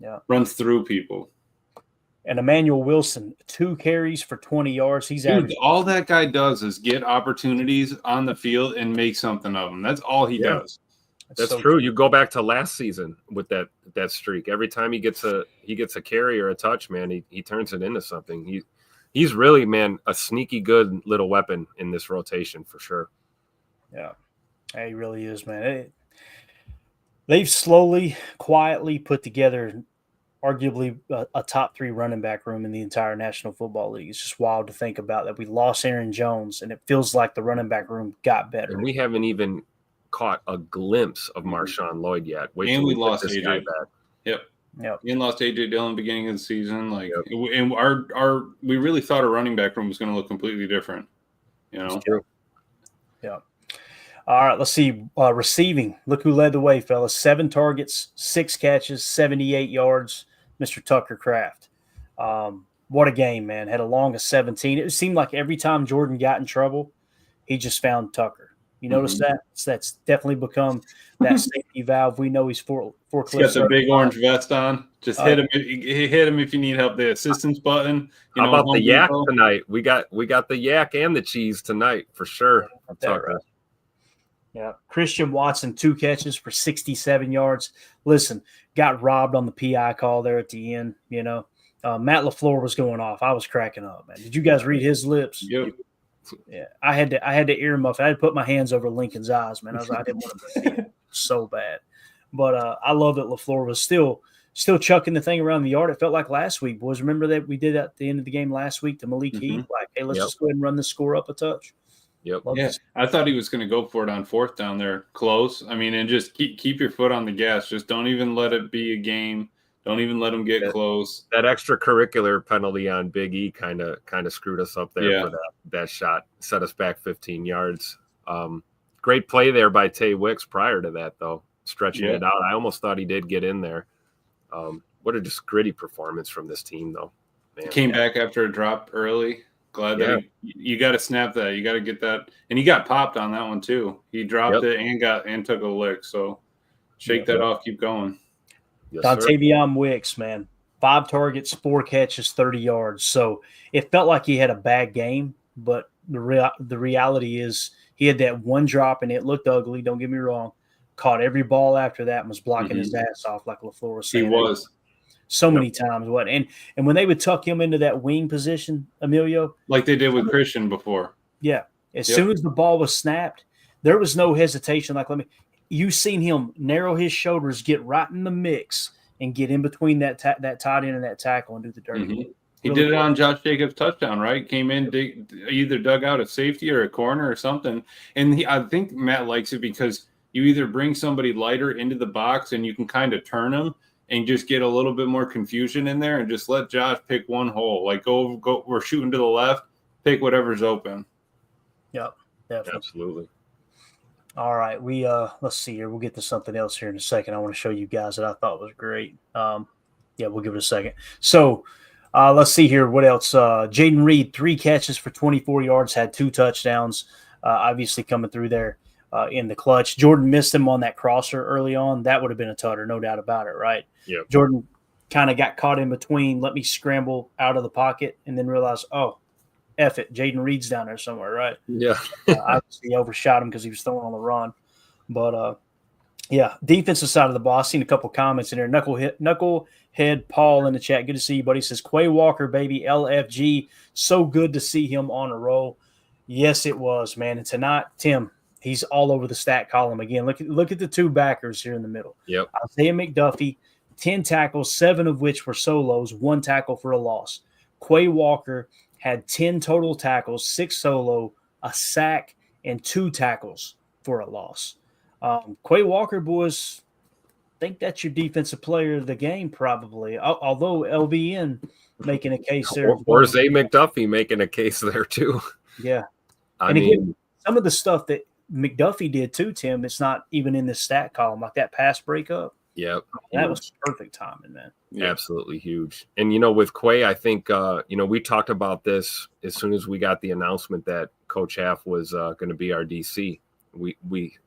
Yeah. Runs through people. And Emmanuel Wilson, 2 carries for 20 yards. He's averaging. All that guy does is get opportunities on the field and make something of them. That's all he does. That's so true. You go back to last season with that streak. Every time he gets a carry or a touch, man, he turns it into something. He's really, man, a sneaky good little weapon in this rotation for sure. Yeah, he really is, man. They've slowly, quietly put together arguably a top 3 running back room in the entire National Football League. It's just wild to think about that. We lost Aaron Jones, and it feels like the running back room got better. And we haven't even caught a glimpse of Marshawn Lloyd yet. And we lost this AJ. guy back. Yep. And lost AJ Dillon beginning of the season. And we really thought our running back room was going to look completely different. You know. That's true. Yeah. All right, let's see. Receiving. Look who led the way, fellas. 7 targets, 6 catches, 78 yards. Mr. Tucker Kraft. What a game, man. Had a long of 17. It seemed like every time Jordan got in trouble, he just found Tucker. You notice that? That's definitely become that safety valve. We know he's for He's got the big orange vest on. Just hit him. Hit him if you need help. The assistance button. How about the yak tonight? We got the yak and the cheese tonight for sure. Right. Yeah. Christian Watson, 2 catches for 67 yards. Listen, got robbed on the PI call there at the end. You know, Matt LaFleur was going off. I was cracking up, man. Did you guys read his lips? Yep. Yeah, I had to earmuff. I had to put my hands over Lincoln's eyes, man. I didn't want to see it so bad. But I love that LaFleur was still chucking the thing around the yard. It felt like last week, boys. Remember that we did at the end of the game last week to Malik Heath? Like, hey, let's just go ahead and run the score up a touch. Yep. I thought he was going to go for it on 4th down there, close. I mean, and just keep your foot on the gas. Just don't even let it be a game. Don't even let them get close. That extracurricular penalty on Big E kind of screwed us up there for that shot. Set us back 15 yards. Great play there by Tay Wicks prior to that, though, stretching it out. I almost thought he did get in there. What a just gritty performance from this team, though. Man. Came back after a drop early. Glad that you got to snap that. You got to get that. And he got popped on that one, too. He dropped it and took a lick. So shake that off. Keep going. Yes, Dontavion Wicks, man, 5 targets, 4 catches, 30 yards. So it felt like he had a bad game, but the reality is he had that one drop and it looked ugly. Don't get me wrong. Caught every ball after that and was blocking his ass off, like LaFleur was saying. He was. So many times. And when they would tuck him into that wing position, Emilio. Like they did with Christian before. Yeah. As soon as the ball was snapped, there was no hesitation. Like, you seen him narrow his shoulders, get right in the mix, and get in between that tight end and that tackle and do the dirty. He did it on Josh Jacobs' touchdown, right? Came in, either dug out a safety or a corner or something. And I think Matt likes it because you either bring somebody lighter into the box and you can kind of turn them and just get a little bit more confusion in there and just let Josh pick one hole. Like, go, we're shooting to the left, pick whatever's open. Yep, definitely. Absolutely. All right, let's see here. We'll get to something else here in a second. I want to show you guys that I thought was great. We'll give it a second. So let's see here. What else? Jaden Reed, 3 catches for 24 yards, had 2 touchdowns. Obviously coming through there in the clutch. Jordan missed him on that crosser early on. That would have been a tutter, no doubt about it, right? Yeah. Jordan kind of got caught in between. Let me scramble out of the pocket and then realize, F it, Jaden Reed's down there somewhere, right? Yeah. Obviously overshot him because he was throwing on the run. But, defensive side of the ball, I've seen a couple comments in there. Knucklehead Paul in the chat. Good to see you, buddy. He says, Quay Walker, baby, LFG. So good to see him on a roll. Yes, it was, man. And tonight, Tim, He's all over the stat column again. Look at the two backers here in the middle. Yep. Isaiah McDuffie, 10 tackles, 7 of which were solos, 1 tackle for a loss. Quay Walker had 10 total tackles, 6 solo, a sack, and 2 tackles for a loss. Quay Walker, boys, I think that's your defensive player of the game probably, although LVN making a case there. Or Zay McDuffie making a case there too. Yeah. I and mean, again, some of the stuff that McDuffie did too, Tim, it's not even in this stat column, like that pass breakup. Yep. That was perfect timing, man. Absolutely huge. And, with Quay, I think, we talked about this as soon as we got the announcement that Coach Half was going to be our DC. We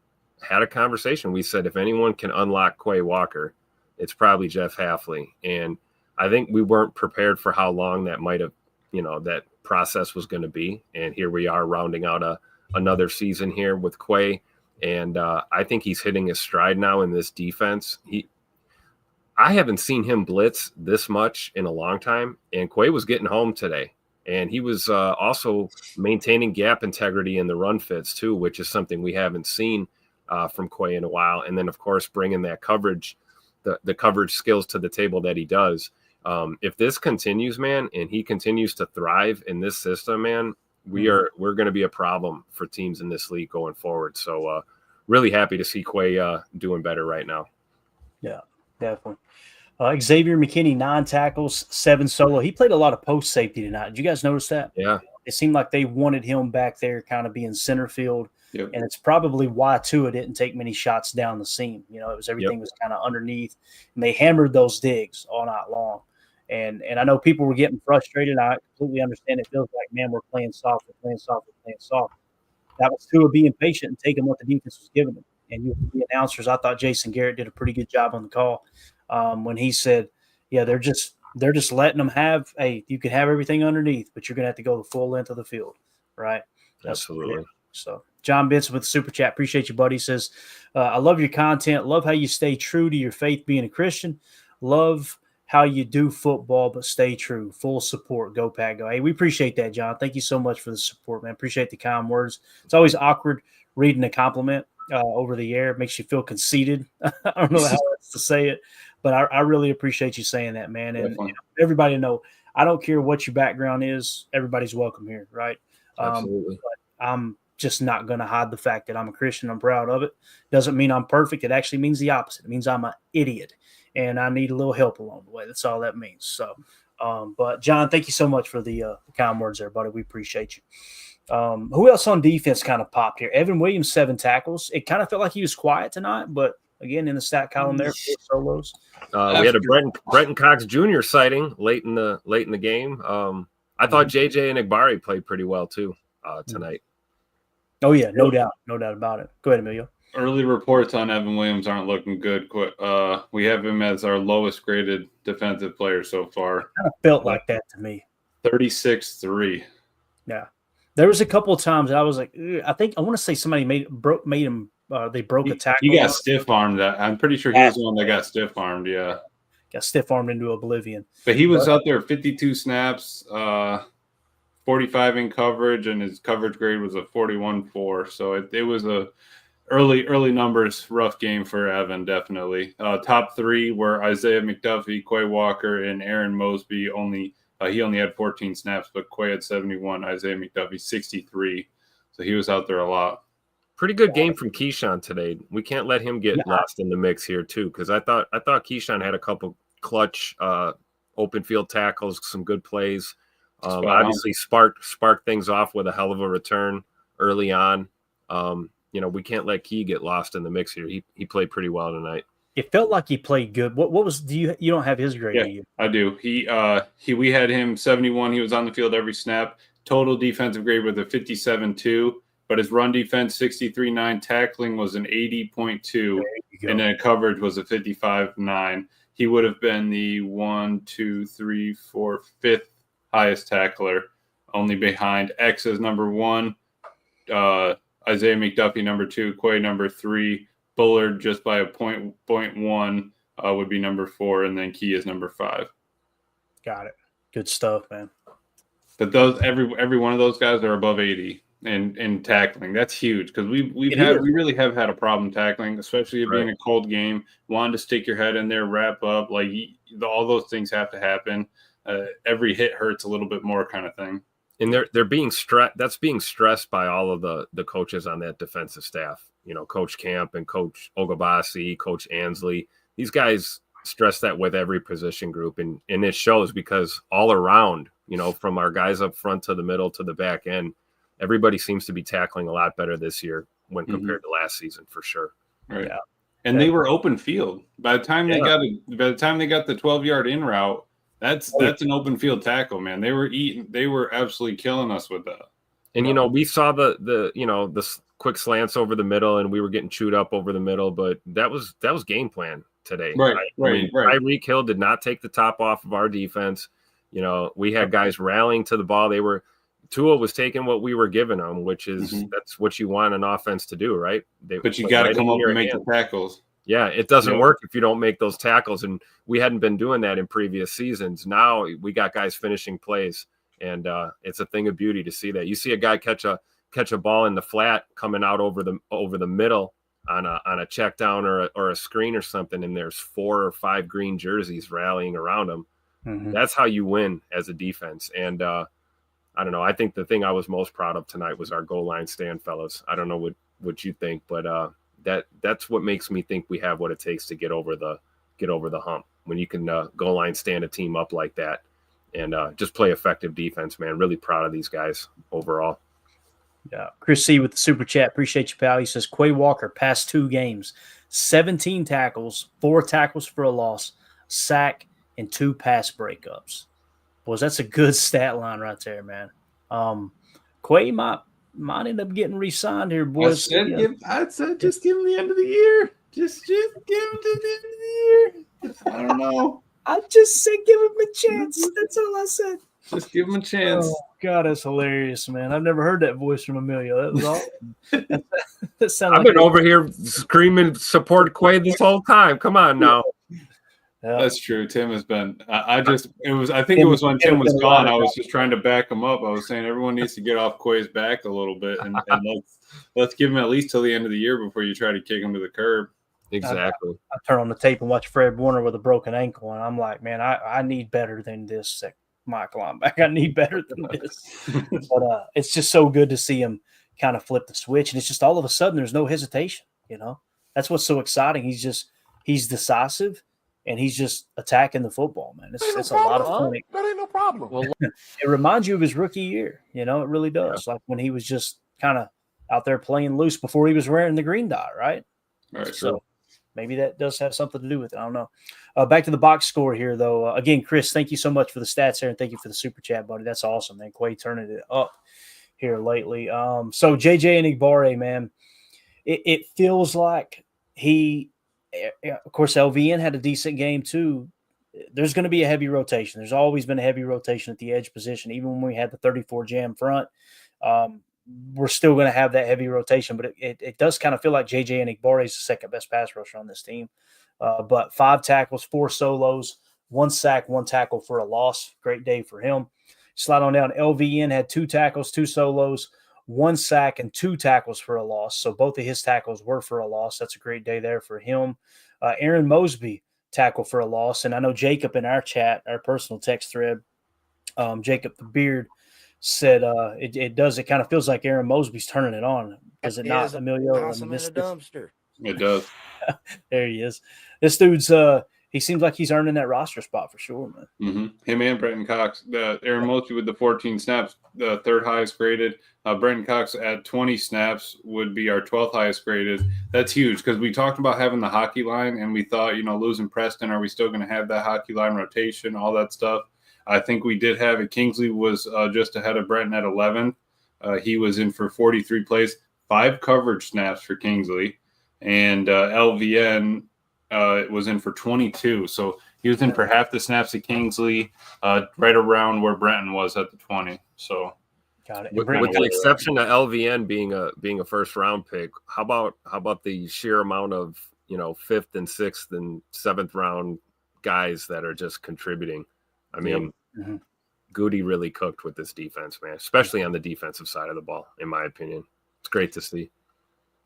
had a conversation. We said, if anyone can unlock Quay Walker, it's probably Jeff Halfley. And I think we weren't prepared for how long that might have, that process was going to be. And here we are rounding out another season here with Quay. And I think he's hitting his stride now in this defense. I haven't seen him blitz this much in a long time. And Quay was getting home today. And he was also maintaining gap integrity in the run fits too, which is something we haven't seen from Quay in a while. And then, of course, bringing that coverage, the coverage skills to the table that he does. If this continues, man, and he continues to thrive in this system, man, we're going to be a problem for teams in this league going forward. So really happy to see Quay doing better right now. Yeah, definitely. Xavier McKinney, 9 tackles, 7 solo. He played a lot of post safety tonight. Did you guys notice that? Yeah. It seemed like they wanted him back there kind of being center field. Yep. And it's probably why Tua didn't take many shots down the seam. It was everything was kind of underneath. And they hammered those digs all night long. And I know people were getting frustrated. I completely understand. It feels like, man, we're playing soft, we're playing soft, we're playing soft. That was Tua being patient and taking what the defense was giving him. And the announcers, I thought Jason Garrett did a pretty good job on the call when he said, yeah, they're just letting them have, hey, you can have everything underneath, but you're going to have to go the full length of the field, right? Absolutely. So John Benson with the Super Chat. Appreciate you, buddy. Says, I love your content. Love how you stay true to your faith being a Christian. Love how you do football, but stay true. Full support. Go Pack, go. Hey, we appreciate that, John. Thank you so much for the support, man. Appreciate the kind words. It's always awkward reading a compliment over the air. It makes you feel conceited. I don't know how else to say it, but I really appreciate you saying that, man. And everybody know, I don't care what your background is. Everybody's welcome here, right? Absolutely. But I'm just not going to hide the fact that I'm a Christian. I'm proud of it. Doesn't mean I'm perfect. It actually means the opposite. It means I'm an idiot. And I need a little help along the way. That's all that means. So, but John, thank you so much for the kind words there, buddy. We appreciate you. Who else on defense kind of popped here? Evan Williams, 7 tackles. It kind of felt like he was quiet tonight, but again, in the stat column there, 4 solos. We had a Brenton Cox Jr. sighting late in the game. I thought JJ and Igbari played pretty well too tonight. Oh yeah, no doubt about it. Go ahead, Emilio. Early reports on Evan Williams aren't looking good. We have him as our lowest graded defensive player so far. Kind of felt like that to me. 36-3. Yeah, there was a couple of times that I was like, I want to say somebody made him. They broke a tackle. He got stiff armed. I'm pretty sure he was the one that got stiff armed. Yeah, got stiff armed into oblivion. But he was out there 52 snaps, 45 in coverage, and his coverage grade was a 41.4. So it was a early numbers, rough game for Evan, definitely. Top 3 were Isaiah McDuffie, Quay Walker, and Aaron Mosby. He only had 14 snaps, but Quay had 71, Isaiah McDuffie 63. So he was out there a lot. Pretty good game from Keyshawn today. We can't let him get lost in the mix here too, because I thought Keyshawn had a couple clutch open field tackles, some good plays. Obviously sparked things off with a hell of a return early on. We can't let Key get lost in the mix here. He played pretty well tonight. It felt like he played good. What was you don't have his grade? Yeah, do you? I do. We had him 71. He was on the field every snap. Total defensive grade with a 57.2, but his run defense 63.9. Tackling was an 80.2, and then coverage was a 55.9. He would have been the 5th highest tackler, only behind X as number 1. Isaiah McDuffie number 2, Quay number 3, Bullard just by a point 1 would be number 4, and then Key is number 5. Got it. Good stuff, man. But those every one of those guys are above 80. and tackling. That's huge because we is. really have had a problem tackling, especially it being a cold game. Wanting to stick your head in there, wrap up, like all those things have to happen. Every hit hurts a little bit more, kind of thing. And they're being stressed. That's being stressed by all of the coaches on that defensive staff. You know, Coach Camp and Coach Ogabasi, Coach Ansley. These guys stress that with every position group, and it shows because all around, you know, from our guys up front to the middle to the back end, everybody seems to be tackling a lot better this year when compared to last season, for sure. Right. Yeah. And they were open field by the time they got the 12-yard in route. That's an open field tackle, man. They were absolutely killing us with that. And you know, we saw the quick slants over the middle, and we were getting chewed up over the middle, but that was game plan today. Right. Tyreek Hill did not take the top off of our defense. You know, we had guys rallying to the ball. Tua was taking what we were giving them, which is that's what you want an offense to do, right? But you got to come up and make the tackles. Yeah, it doesn't work if you don't make those tackles, and we hadn't been doing that in previous seasons. Now we got guys finishing plays, and it's a thing of beauty to see that. You see a guy catch a ball in the flat coming out over the middle on a check down or a screen or something, and there's 4 or 5 green jerseys rallying around him. That's how you win as a defense. And I don't know. I think the thing I was most proud of tonight was our goal line stand, fellas. I don't know what you think, but that's what makes me think we have what it takes to get over the hump. When you can goal line stand a team up like that and just play effective defense, man. Really proud of these guys overall. Yeah. Chris C with the super chat. Appreciate you, pal. He says Quay Walker past 2 games, 17 tackles, 4 tackles for a loss, sack, and 2 pass breakups. Boys, that's a good stat line right there, man. Quay might end up getting re-signed here, boys. I said just give him the end of the year. Just give him to the end of the year. I don't know. I just said give him a chance. That's all I said. Just give him a chance. Oh, God, that's hilarious, man. I've never heard that voice from Emilio. That was awesome. that sounded I've been over here screaming support Quay this whole time. Come on now. Yeah. That's true. Tim has been. I think it was when Tim was gone. I was just trying to back him up. I was saying everyone needs to get off Quay's back a little bit, and let's give him at least till the end of the year before you try to kick him to the curb. Exactly. I turn on the tape and watch Fred Warner with a broken ankle, and I'm like, man, I need better than this Mike linebacker. I need better than this. But it's just so good to see him kind of flip the switch, and it's just all of a sudden there's no hesitation. You know, that's what's so exciting. He's decisive. And he's just attacking the football, man. It's a lot of fun. That ain't no problem. Well, it reminds you of his rookie year. You know, it really does. Yeah. Like when he was just kind of out there playing loose before he was wearing the green dot, right? Right. So maybe that does have something to do with it. I don't know. Back to the box score here, though. Again, Chris, thank you so much for the stats here, and thank you for the super chat, buddy. That's awesome, man. Quay turning it up here lately. So JJ and Igbare, man, it feels like of course, LVN had a decent game too. There's going to be a heavy rotation. There's always been a heavy rotation at the edge position. Even when we had the 34 jam front, we're still going to have that heavy rotation. But it does kind of feel like JJ and Igbare is the second best pass rusher on this team. But 5 tackles, 4 solos, 1 sack, 1 tackle for a loss. Great day for him. Slide on down. LVN had 2 tackles, 2 solos, 1 sack, and 2 tackles for a loss. So both of his tackles were for a loss. That's a great day there for him. Aaron Mosby, tackle for a loss. And I know Jacob in our chat, our personal text thread, Jacob the Beard said it kind of feels like Aaron Mosby's turning it on. Does it not, Emilio? Dumpster. It does. There he is. This dude's he seems like he's earning that roster spot for sure, man. Mm-hmm. Him and Brenton Cox. Aaron Mosby with the 14 snaps, the 3rd highest graded. Brenton Cox at 20 snaps would be our 12th highest graded. That's huge because we talked about having the hockey line, and we thought, losing Preston, are we still going to have that hockey line rotation, all that stuff? I think we did have it. Kingsley was just ahead of Brenton at 11. He was in for 43 plays, 5 coverage snaps for Kingsley, and LVN was in for 22. So he was in for half the snaps at Kingsley, right around where Brenton was at the 20. So got it. With the exception of LVN being a first round pick, how about the sheer amount of 5th and 6th and 7th round guys that are just contributing? I mean, Goody really cooked with this defense, man, especially on the defensive side of the ball, in my opinion. It's great to see.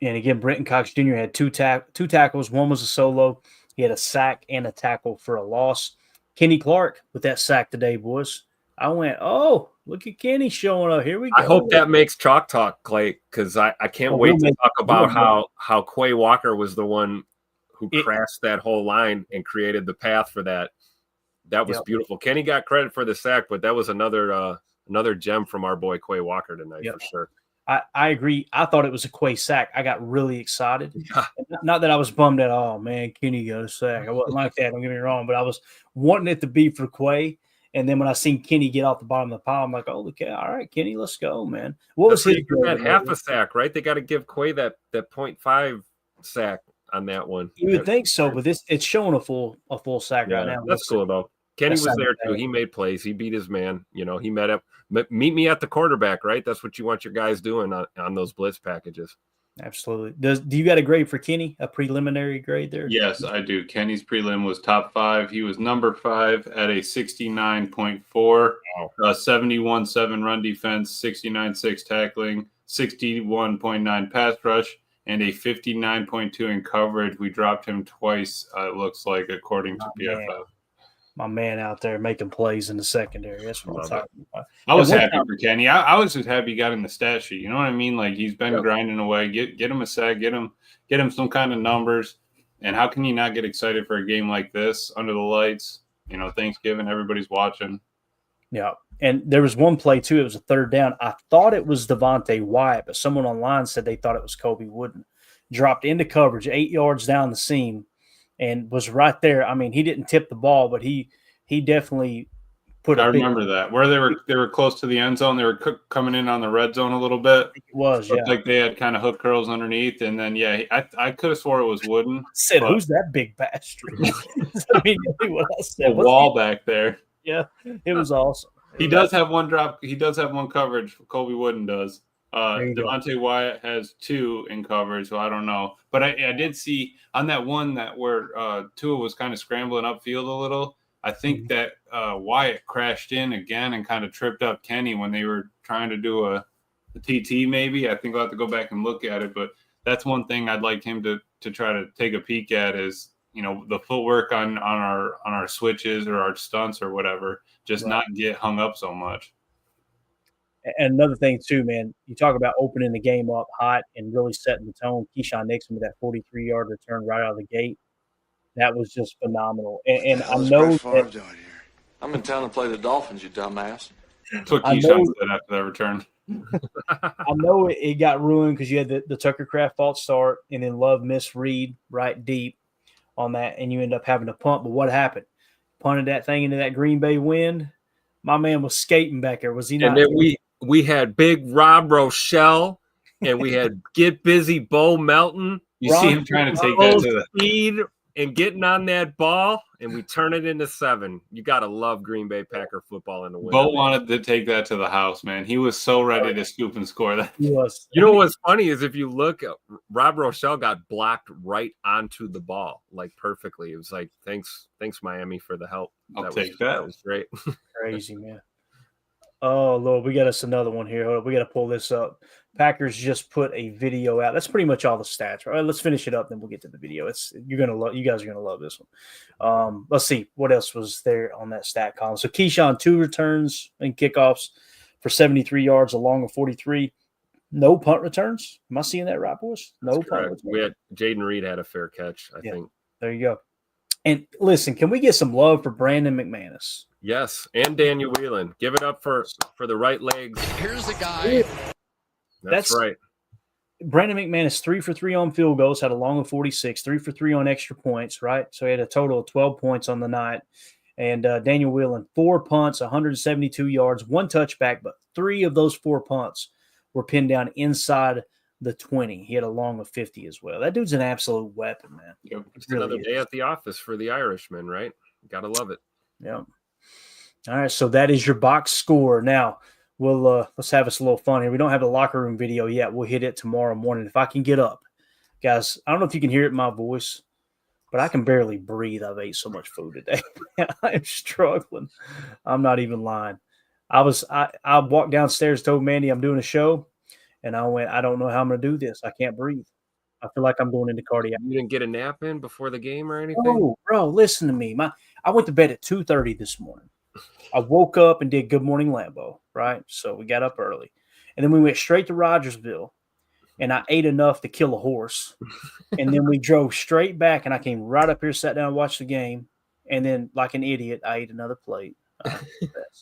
And again, Brenton Cox Jr. had two tackles. One was a solo. He had a sack and a tackle for a loss. Kenny Clark with that sack today, boys. I went, oh, look at Kenny showing up. Here we go. I hope that makes chalk talk, Clay, because I can't wait to talk about how Quay Walker was the one who crashed that whole line and created the path for that. That was beautiful. Kenny got credit for the sack, but that was another gem from our boy Quay Walker tonight for sure. I agree. I thought it was a Quay sack. I got really excited. Not that I was bummed at all, man. Kenny got a sack. I wasn't like that. Don't get me wrong, but I was wanting it to be for Quay. And then when I seen Kenny get off the bottom of the pile, I'm like, oh, okay, all right, Kenny, let's go, man. What was his grade? Half a sack, right? They got to give Quay that 0.5 sack on that one. You would think so, but it's showing a full sack right now. That's cool though. Kenny was there too. He made plays. He beat his man. You know, he met up. Meet me at the quarterback, right? That's what you want your guys doing on those blitz packages. Absolutely. Do you got a grade for Kenny? A preliminary grade there? Yes, I do. Kenny's prelim was top 5. He was number 5 at a 69.4, 71.7 run defense, 69.6 tackling, 61.9 pass rush, and a 59.2 in coverage. We dropped him twice, it looks like, according to PFF. My man out there making plays in the secondary. That's what I'm talking about. I was happy for Kenny. I was just happy he got in the stat sheet. You know what I mean? Like, he's been grinding away. Get him a sack. Get him some kind of numbers. And how can you not get excited for a game like this under the lights? You know, Thanksgiving, everybody's watching. Yeah. And there was one play, too. It was a third down. I thought it was Devontae Wyatt, but someone online said they thought it was Kobe Wooden. Dropped into coverage 8 yards down the seam and was right there. I mean, he didn't tip the ball, but he definitely put. I remember that where they were close to the end zone. They were coming in on the red zone a little bit. It was looked like they had kind of hook curls underneath, and then I could have swore it was Wooden. Said, who's that big bastard? I mean, what I said. A wall back there. Yeah, it was awesome. He does have one drop. He does have one coverage. Colby Wooden does. Devontae Wyatt has 2 in coverage, so I don't know. But I did see on that one where Tua was kind of scrambling upfield a little. I think that Wyatt crashed in again and kind of tripped up Kenny when they were trying to do a TT maybe. I think I'll have to go back and look at it. But that's one thing I'd like him to try to take a peek at is, you know, the footwork on our switches or our stunts or whatever, just not get hung up so much. And another thing, too, man, you talk about opening the game up hot and really setting the tone. Keyshawn Nixon with that 43-yard return right out of the gate. That was just phenomenal. And I know that I'm in town to play the Dolphins, you dumbass. That's what Keyshawn said after that return. I know it got ruined because you had the Tucker Craft false start and then Love misread right deep on that, and you end up having to punt. But what happened? Punted that thing into that Green Bay wind. My man was skating back there. Was he not? And then we had big Rob Rochelle, and we had Get Busy Bo Melton. You see him trying to take that to the speed and getting on that ball, and we turn it into 7. You got to love Green Bay Packer football in the win. Bo wanted to take that to the house, man. He was so ready to scoop and score that. He was. You know what's funny is if you look, Rob Rochelle got blocked right onto the ball, like perfectly. It was like, thanks Miami for the help. I'll take that. That was great. Crazy, man. Oh, Lord, we got us another one here. Hold up. We got to pull this up. Packers just put a video out. That's pretty much all the stats. Right? Let's finish it up, then we'll get to the video. You guys are gonna love this one. Let's see what else was there on that stat column. So Keyshawn 2 returns and kickoffs for 73 yards, along with 43. No punt returns. Am I seeing that right, boys? No punt returns. We had Jaden Reed had a fair catch, I think. There you go. And listen, can we get some love for Brandon McManus? Yes, and Daniel Whelan. Give it up for the right legs. Here's the guy. That's right. Brandon McManus 3 for 3 on field goals, had a long of 46, 3 for 3 on extra points, right? So he had a total of 12 points on the night. And Daniel Whelan, 4 punts, 172 yards, 1 touchback, but 3 of those 4 punts were pinned down inside the 20. He had a long of 50 as well. That dude's an absolute weapon, man. Yep. It's really another day at the office for the Irishman, right? Gotta love it. Yeah. All right, so that is your box score. Now, we'll let's have us a little fun here. We don't have the locker room video yet. We'll hit it tomorrow morning if I can get up. Guys, I don't know if you can hear it in my voice, but I can barely breathe. I've ate so much food today. I'm struggling. I'm not even lying. I walked downstairs, told Mandy I'm doing a show, and I went, I don't know how I'm going to do this. I can't breathe. I feel like I'm going into cardiac. You didn't get a nap in before the game or anything? Oh, bro, listen to me. I went to bed at 2:30 this morning. I woke up and did Good Morning Lambeau, right? So we got up early. And then we went straight to Rogersville, and I ate enough to kill a horse. And then we drove straight back, and I came right up here, sat down, and watched the game. And then, like an idiot, I ate another plate. I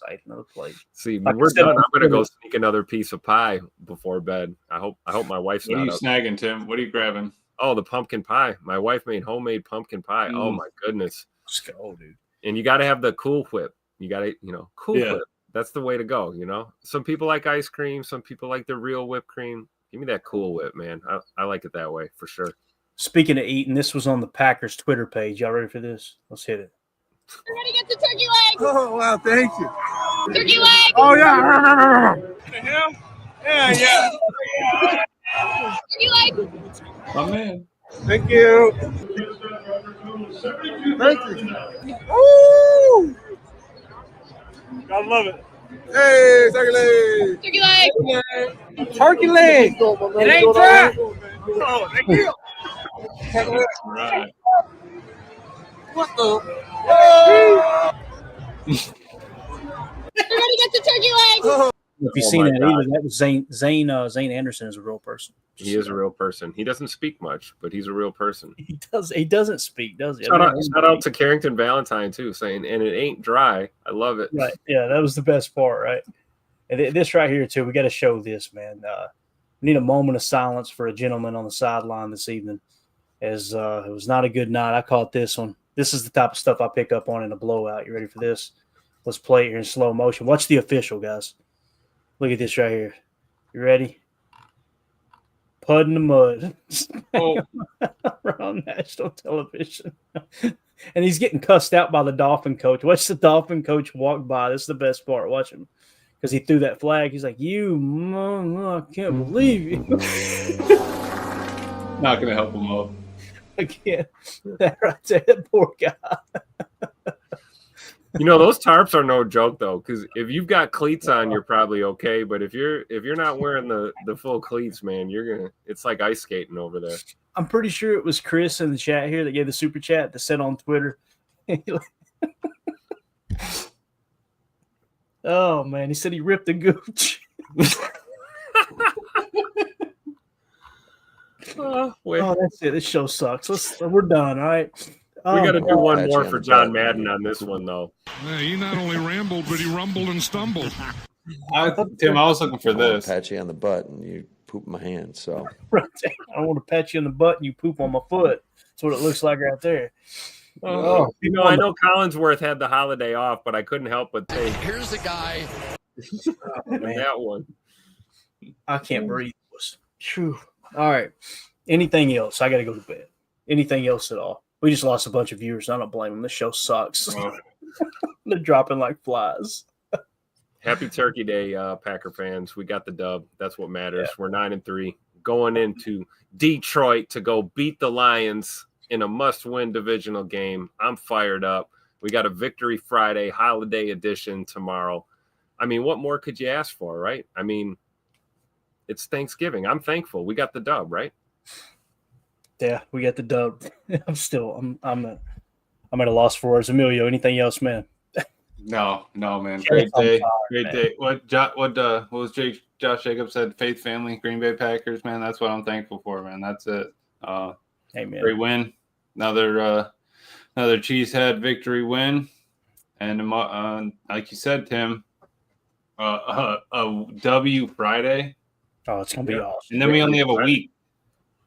ate another plate. See, Like when we're I said, done, I'm gonna go sneak another piece of pie before bed. I hope my wife's What are not you up. snagging, Tim? What are you grabbing? Oh, the pumpkin pie. My wife made homemade pumpkin pie. Oh my goodness. Let's go, dude. And you got to have the Cool Whip. You got to, Cool Yeah. Whip. That's the way to go, Some people like ice cream. Some people like the real whipped cream. Give me that Cool Whip, man. I like it that way for sure. Speaking of eating, this was on the Packers Twitter page. Y'all ready for this? Let's hit it. Everybody get the turkey legs. Oh, wow, thank you. Turkey legs. Oh, yeah. The hell? Yeah. Turkey legs. My man. Thank you. Thank you. Woo! I love it. Hey, turkey leg. Turkey leg. Turkey leg. It ain't dry. Oh, thank you. Right. What the? Everybody get the turkey legs. If you've Oh seen my that, God. either, that was Zane Anderson is a real person. He is a real person. He doesn't speak much, but he's a real person. He doesn't speak, does he? Shout out to Carrington Valentine too, saying, and it ain't dry. I love it. Right. Yeah, that was the best part, right? And this right here too. We got to show this, man. We need a moment of silence for a gentleman on the sideline this evening, as it was not a good night. I caught this one. This is the type of stuff I pick up on in a blowout. You ready for this? Let's play it here in slow motion. Watch the official, guys. Look at this right here. You ready? Pud in the mud. Oh. On national television. And he's getting cussed out by the Dolphin coach. Watch the Dolphin coach walk by. This is the best part. Watch him. Because he threw that flag. He's like, I can't believe you. Not going to help him up. I can't. That right there, that poor guy. Those tarps are no joke though, because if you've got cleats on, you're probably okay. But if you're not wearing the full cleats, man, it's like ice skating over there. I'm pretty sure it was Chris in the chat here that gave the super chat that said on Twitter. Oh man, he said he ripped the gooch. Oh, that's it. This show sucks. We're done. All right. We got to do one more for John Madden on this one, though. Yeah, he not only rambled, but he rumbled and stumbled. Tim, I was looking for this. Pat you on the butt and you poop in my hand. So I don't want to pat you in the butt and you poop on my foot. That's what it looks like right there. Oh, I know Collinsworth had the holiday off, but I couldn't help but take. Here's the guy. That one. I can't breathe. Whew. All right. Anything else? I got to go to bed. Anything else at all? We just lost a bunch of viewers. I don't blame them. This show sucks. They're dropping like flies. Happy Turkey Day, Packer fans. We got the dub. That's what matters. Yeah. We're 9-3. Going into Detroit to go beat the Lions in a must-win divisional game. I'm fired up. We got a Victory Friday holiday edition tomorrow. I mean, what more could you ask for, right? I mean, it's Thanksgiving. I'm thankful. We got the dub, right? Yeah, we got the dub. I'm at a loss for words. Emilio, anything else, man? No, man. Great day. Great day. What was Josh Jacobs said? Faith, family, Green Bay Packers, man. That's what I'm thankful for, man. That's it. Hey, man. Great win. Another cheesehead victory win. And like you said, Tim, a W Friday. Oh, it's gonna be awesome. And then we only have a week.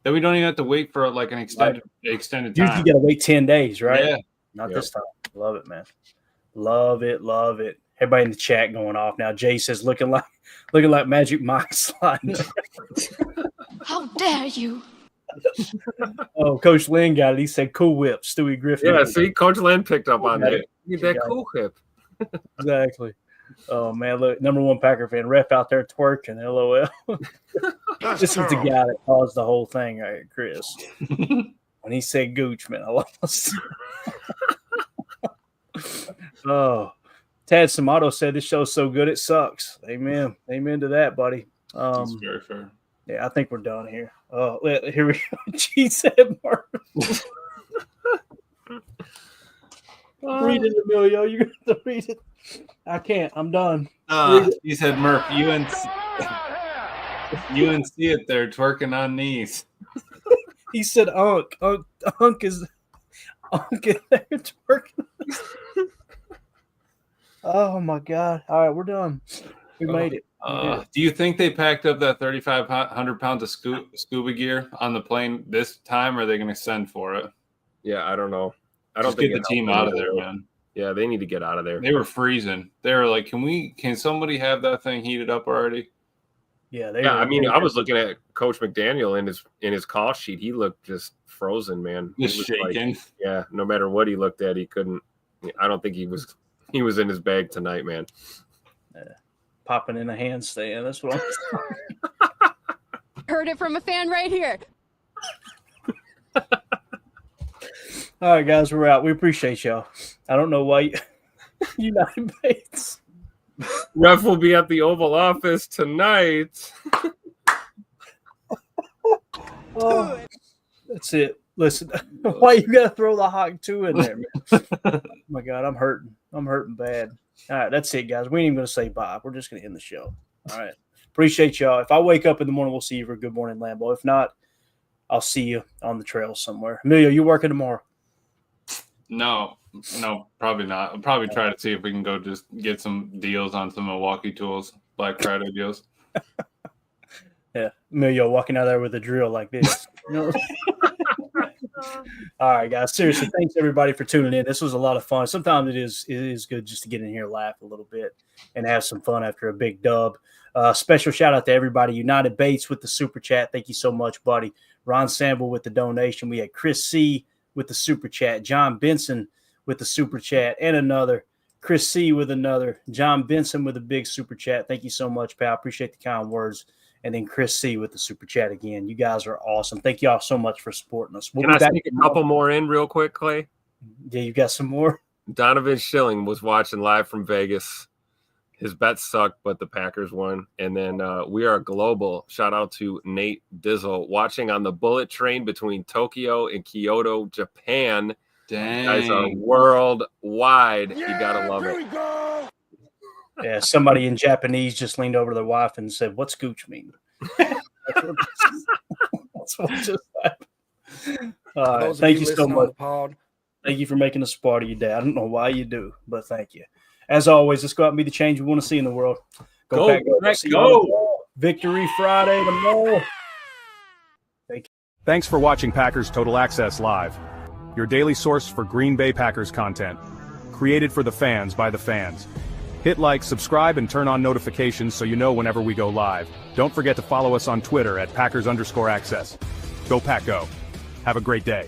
Then we don't even have to wait for like an extended time. Usually you got to wait 10 days, right? Yeah. Not this time. Love it, man. Love it. Everybody in the chat going off now. Jay says looking like Magic Mike sliding. How dare you? Oh, Coach Lynn got it. He said Cool Whip, Stewie Griffin. Yeah, see, Coach Lynn picked up on that. Need that Cool Whip. Exactly. Oh man, look, number one Packer fan, ref out there twerking. LOL. This is the guy that caused the whole thing, right, Chris? When he said "gooch," man, I lost. Oh, Tad Samato said this show's so good it sucks. Amen. Amen to that, buddy. That's very fair. Yeah, I think we're done here. Oh, here we go. G said Mark. Read it, Emilio. You got to read it. I can't. I'm done. He said, Murph, UNC it there, twerking on knees. He said, Unk is there twerking. Oh, my God. All right, we're done. We made it. Do you think they packed up that 3,500 pounds of scuba gear on the plane this time, or are they going to send for it? Yeah, I don't know. I don't Just think get the team out of there, man. Yeah, they need to get out of there. They were freezing. They were like, can somebody have that thing heated up already? Yeah, I mean, I was looking at Coach McDaniel in his call sheet. He looked just frozen, man. Just shaking. Yeah, no matter what he looked at, he couldn't. I don't think he was in his bag tonight, man. Popping in a handstand. That's what I'm Heard it from a fan right here. All right, guys, we're out. We appreciate y'all. I don't know why United Bates. Ref will be at the Oval Office tonight. Oh, that's it. Listen, why you gotta throw the hot 2 in there, man? Oh my God, I'm hurting. I'm hurting bad. All right, that's it, guys. We ain't even gonna say bye. We're just gonna end the show. All right. Appreciate y'all. If I wake up in the morning, we'll see you for Good Morning Lambeau. If not, I'll see you on the trail somewhere. Emilio, you working tomorrow? No, probably not. I'll probably try to see if we can go just get some deals on some Milwaukee tools, Black Friday deals. Yeah, Emilio walking out there with a drill like this. All right, guys. Seriously, thanks everybody for tuning in. This was a lot of fun. Sometimes it is good just to get in here, laugh a little bit, and have some fun after a big dub. Special shout out to everybody. United Bates with the super chat. Thank you so much, buddy. Ron Samble with the donation. We had Chris C with the super chat. John Benson with the super chat, and another. Chris C with another. John Benson with a big super chat. Thank you so much, pal. Appreciate the kind words. And then Chris C with the super chat again. You guys are awesome. Thank y'all so much for supporting us. Can I sneak a couple more in real quick, Clay? Yeah, you got some more? Donovan Schilling was watching live from Vegas. His bets sucked, but the Packers won. And then we are global. Shout out to Nate Dizzle watching on the bullet train between Tokyo and Kyoto, Japan. Dang. Oh, You guys are worldwide. You got to love it. Yeah, somebody in Japanese just leaned over to their wife and said, "What's gooch mean?" That's what just happened. Thank you so much. Thank you for making us a part of your day. I don't know why you do, but thank you. As always, let's go out and be the change we want to see in the world. Go, Pack, go. Victory Friday tomorrow. Thank you. Thanks for watching Packers Total Access Live, your daily source for Green Bay Packers content. Created for the fans by the fans. Hit like, subscribe, and turn on notifications so you know whenever we go live. Don't forget to follow us on Twitter at Packers_access. Go Pack Go. Have a great day.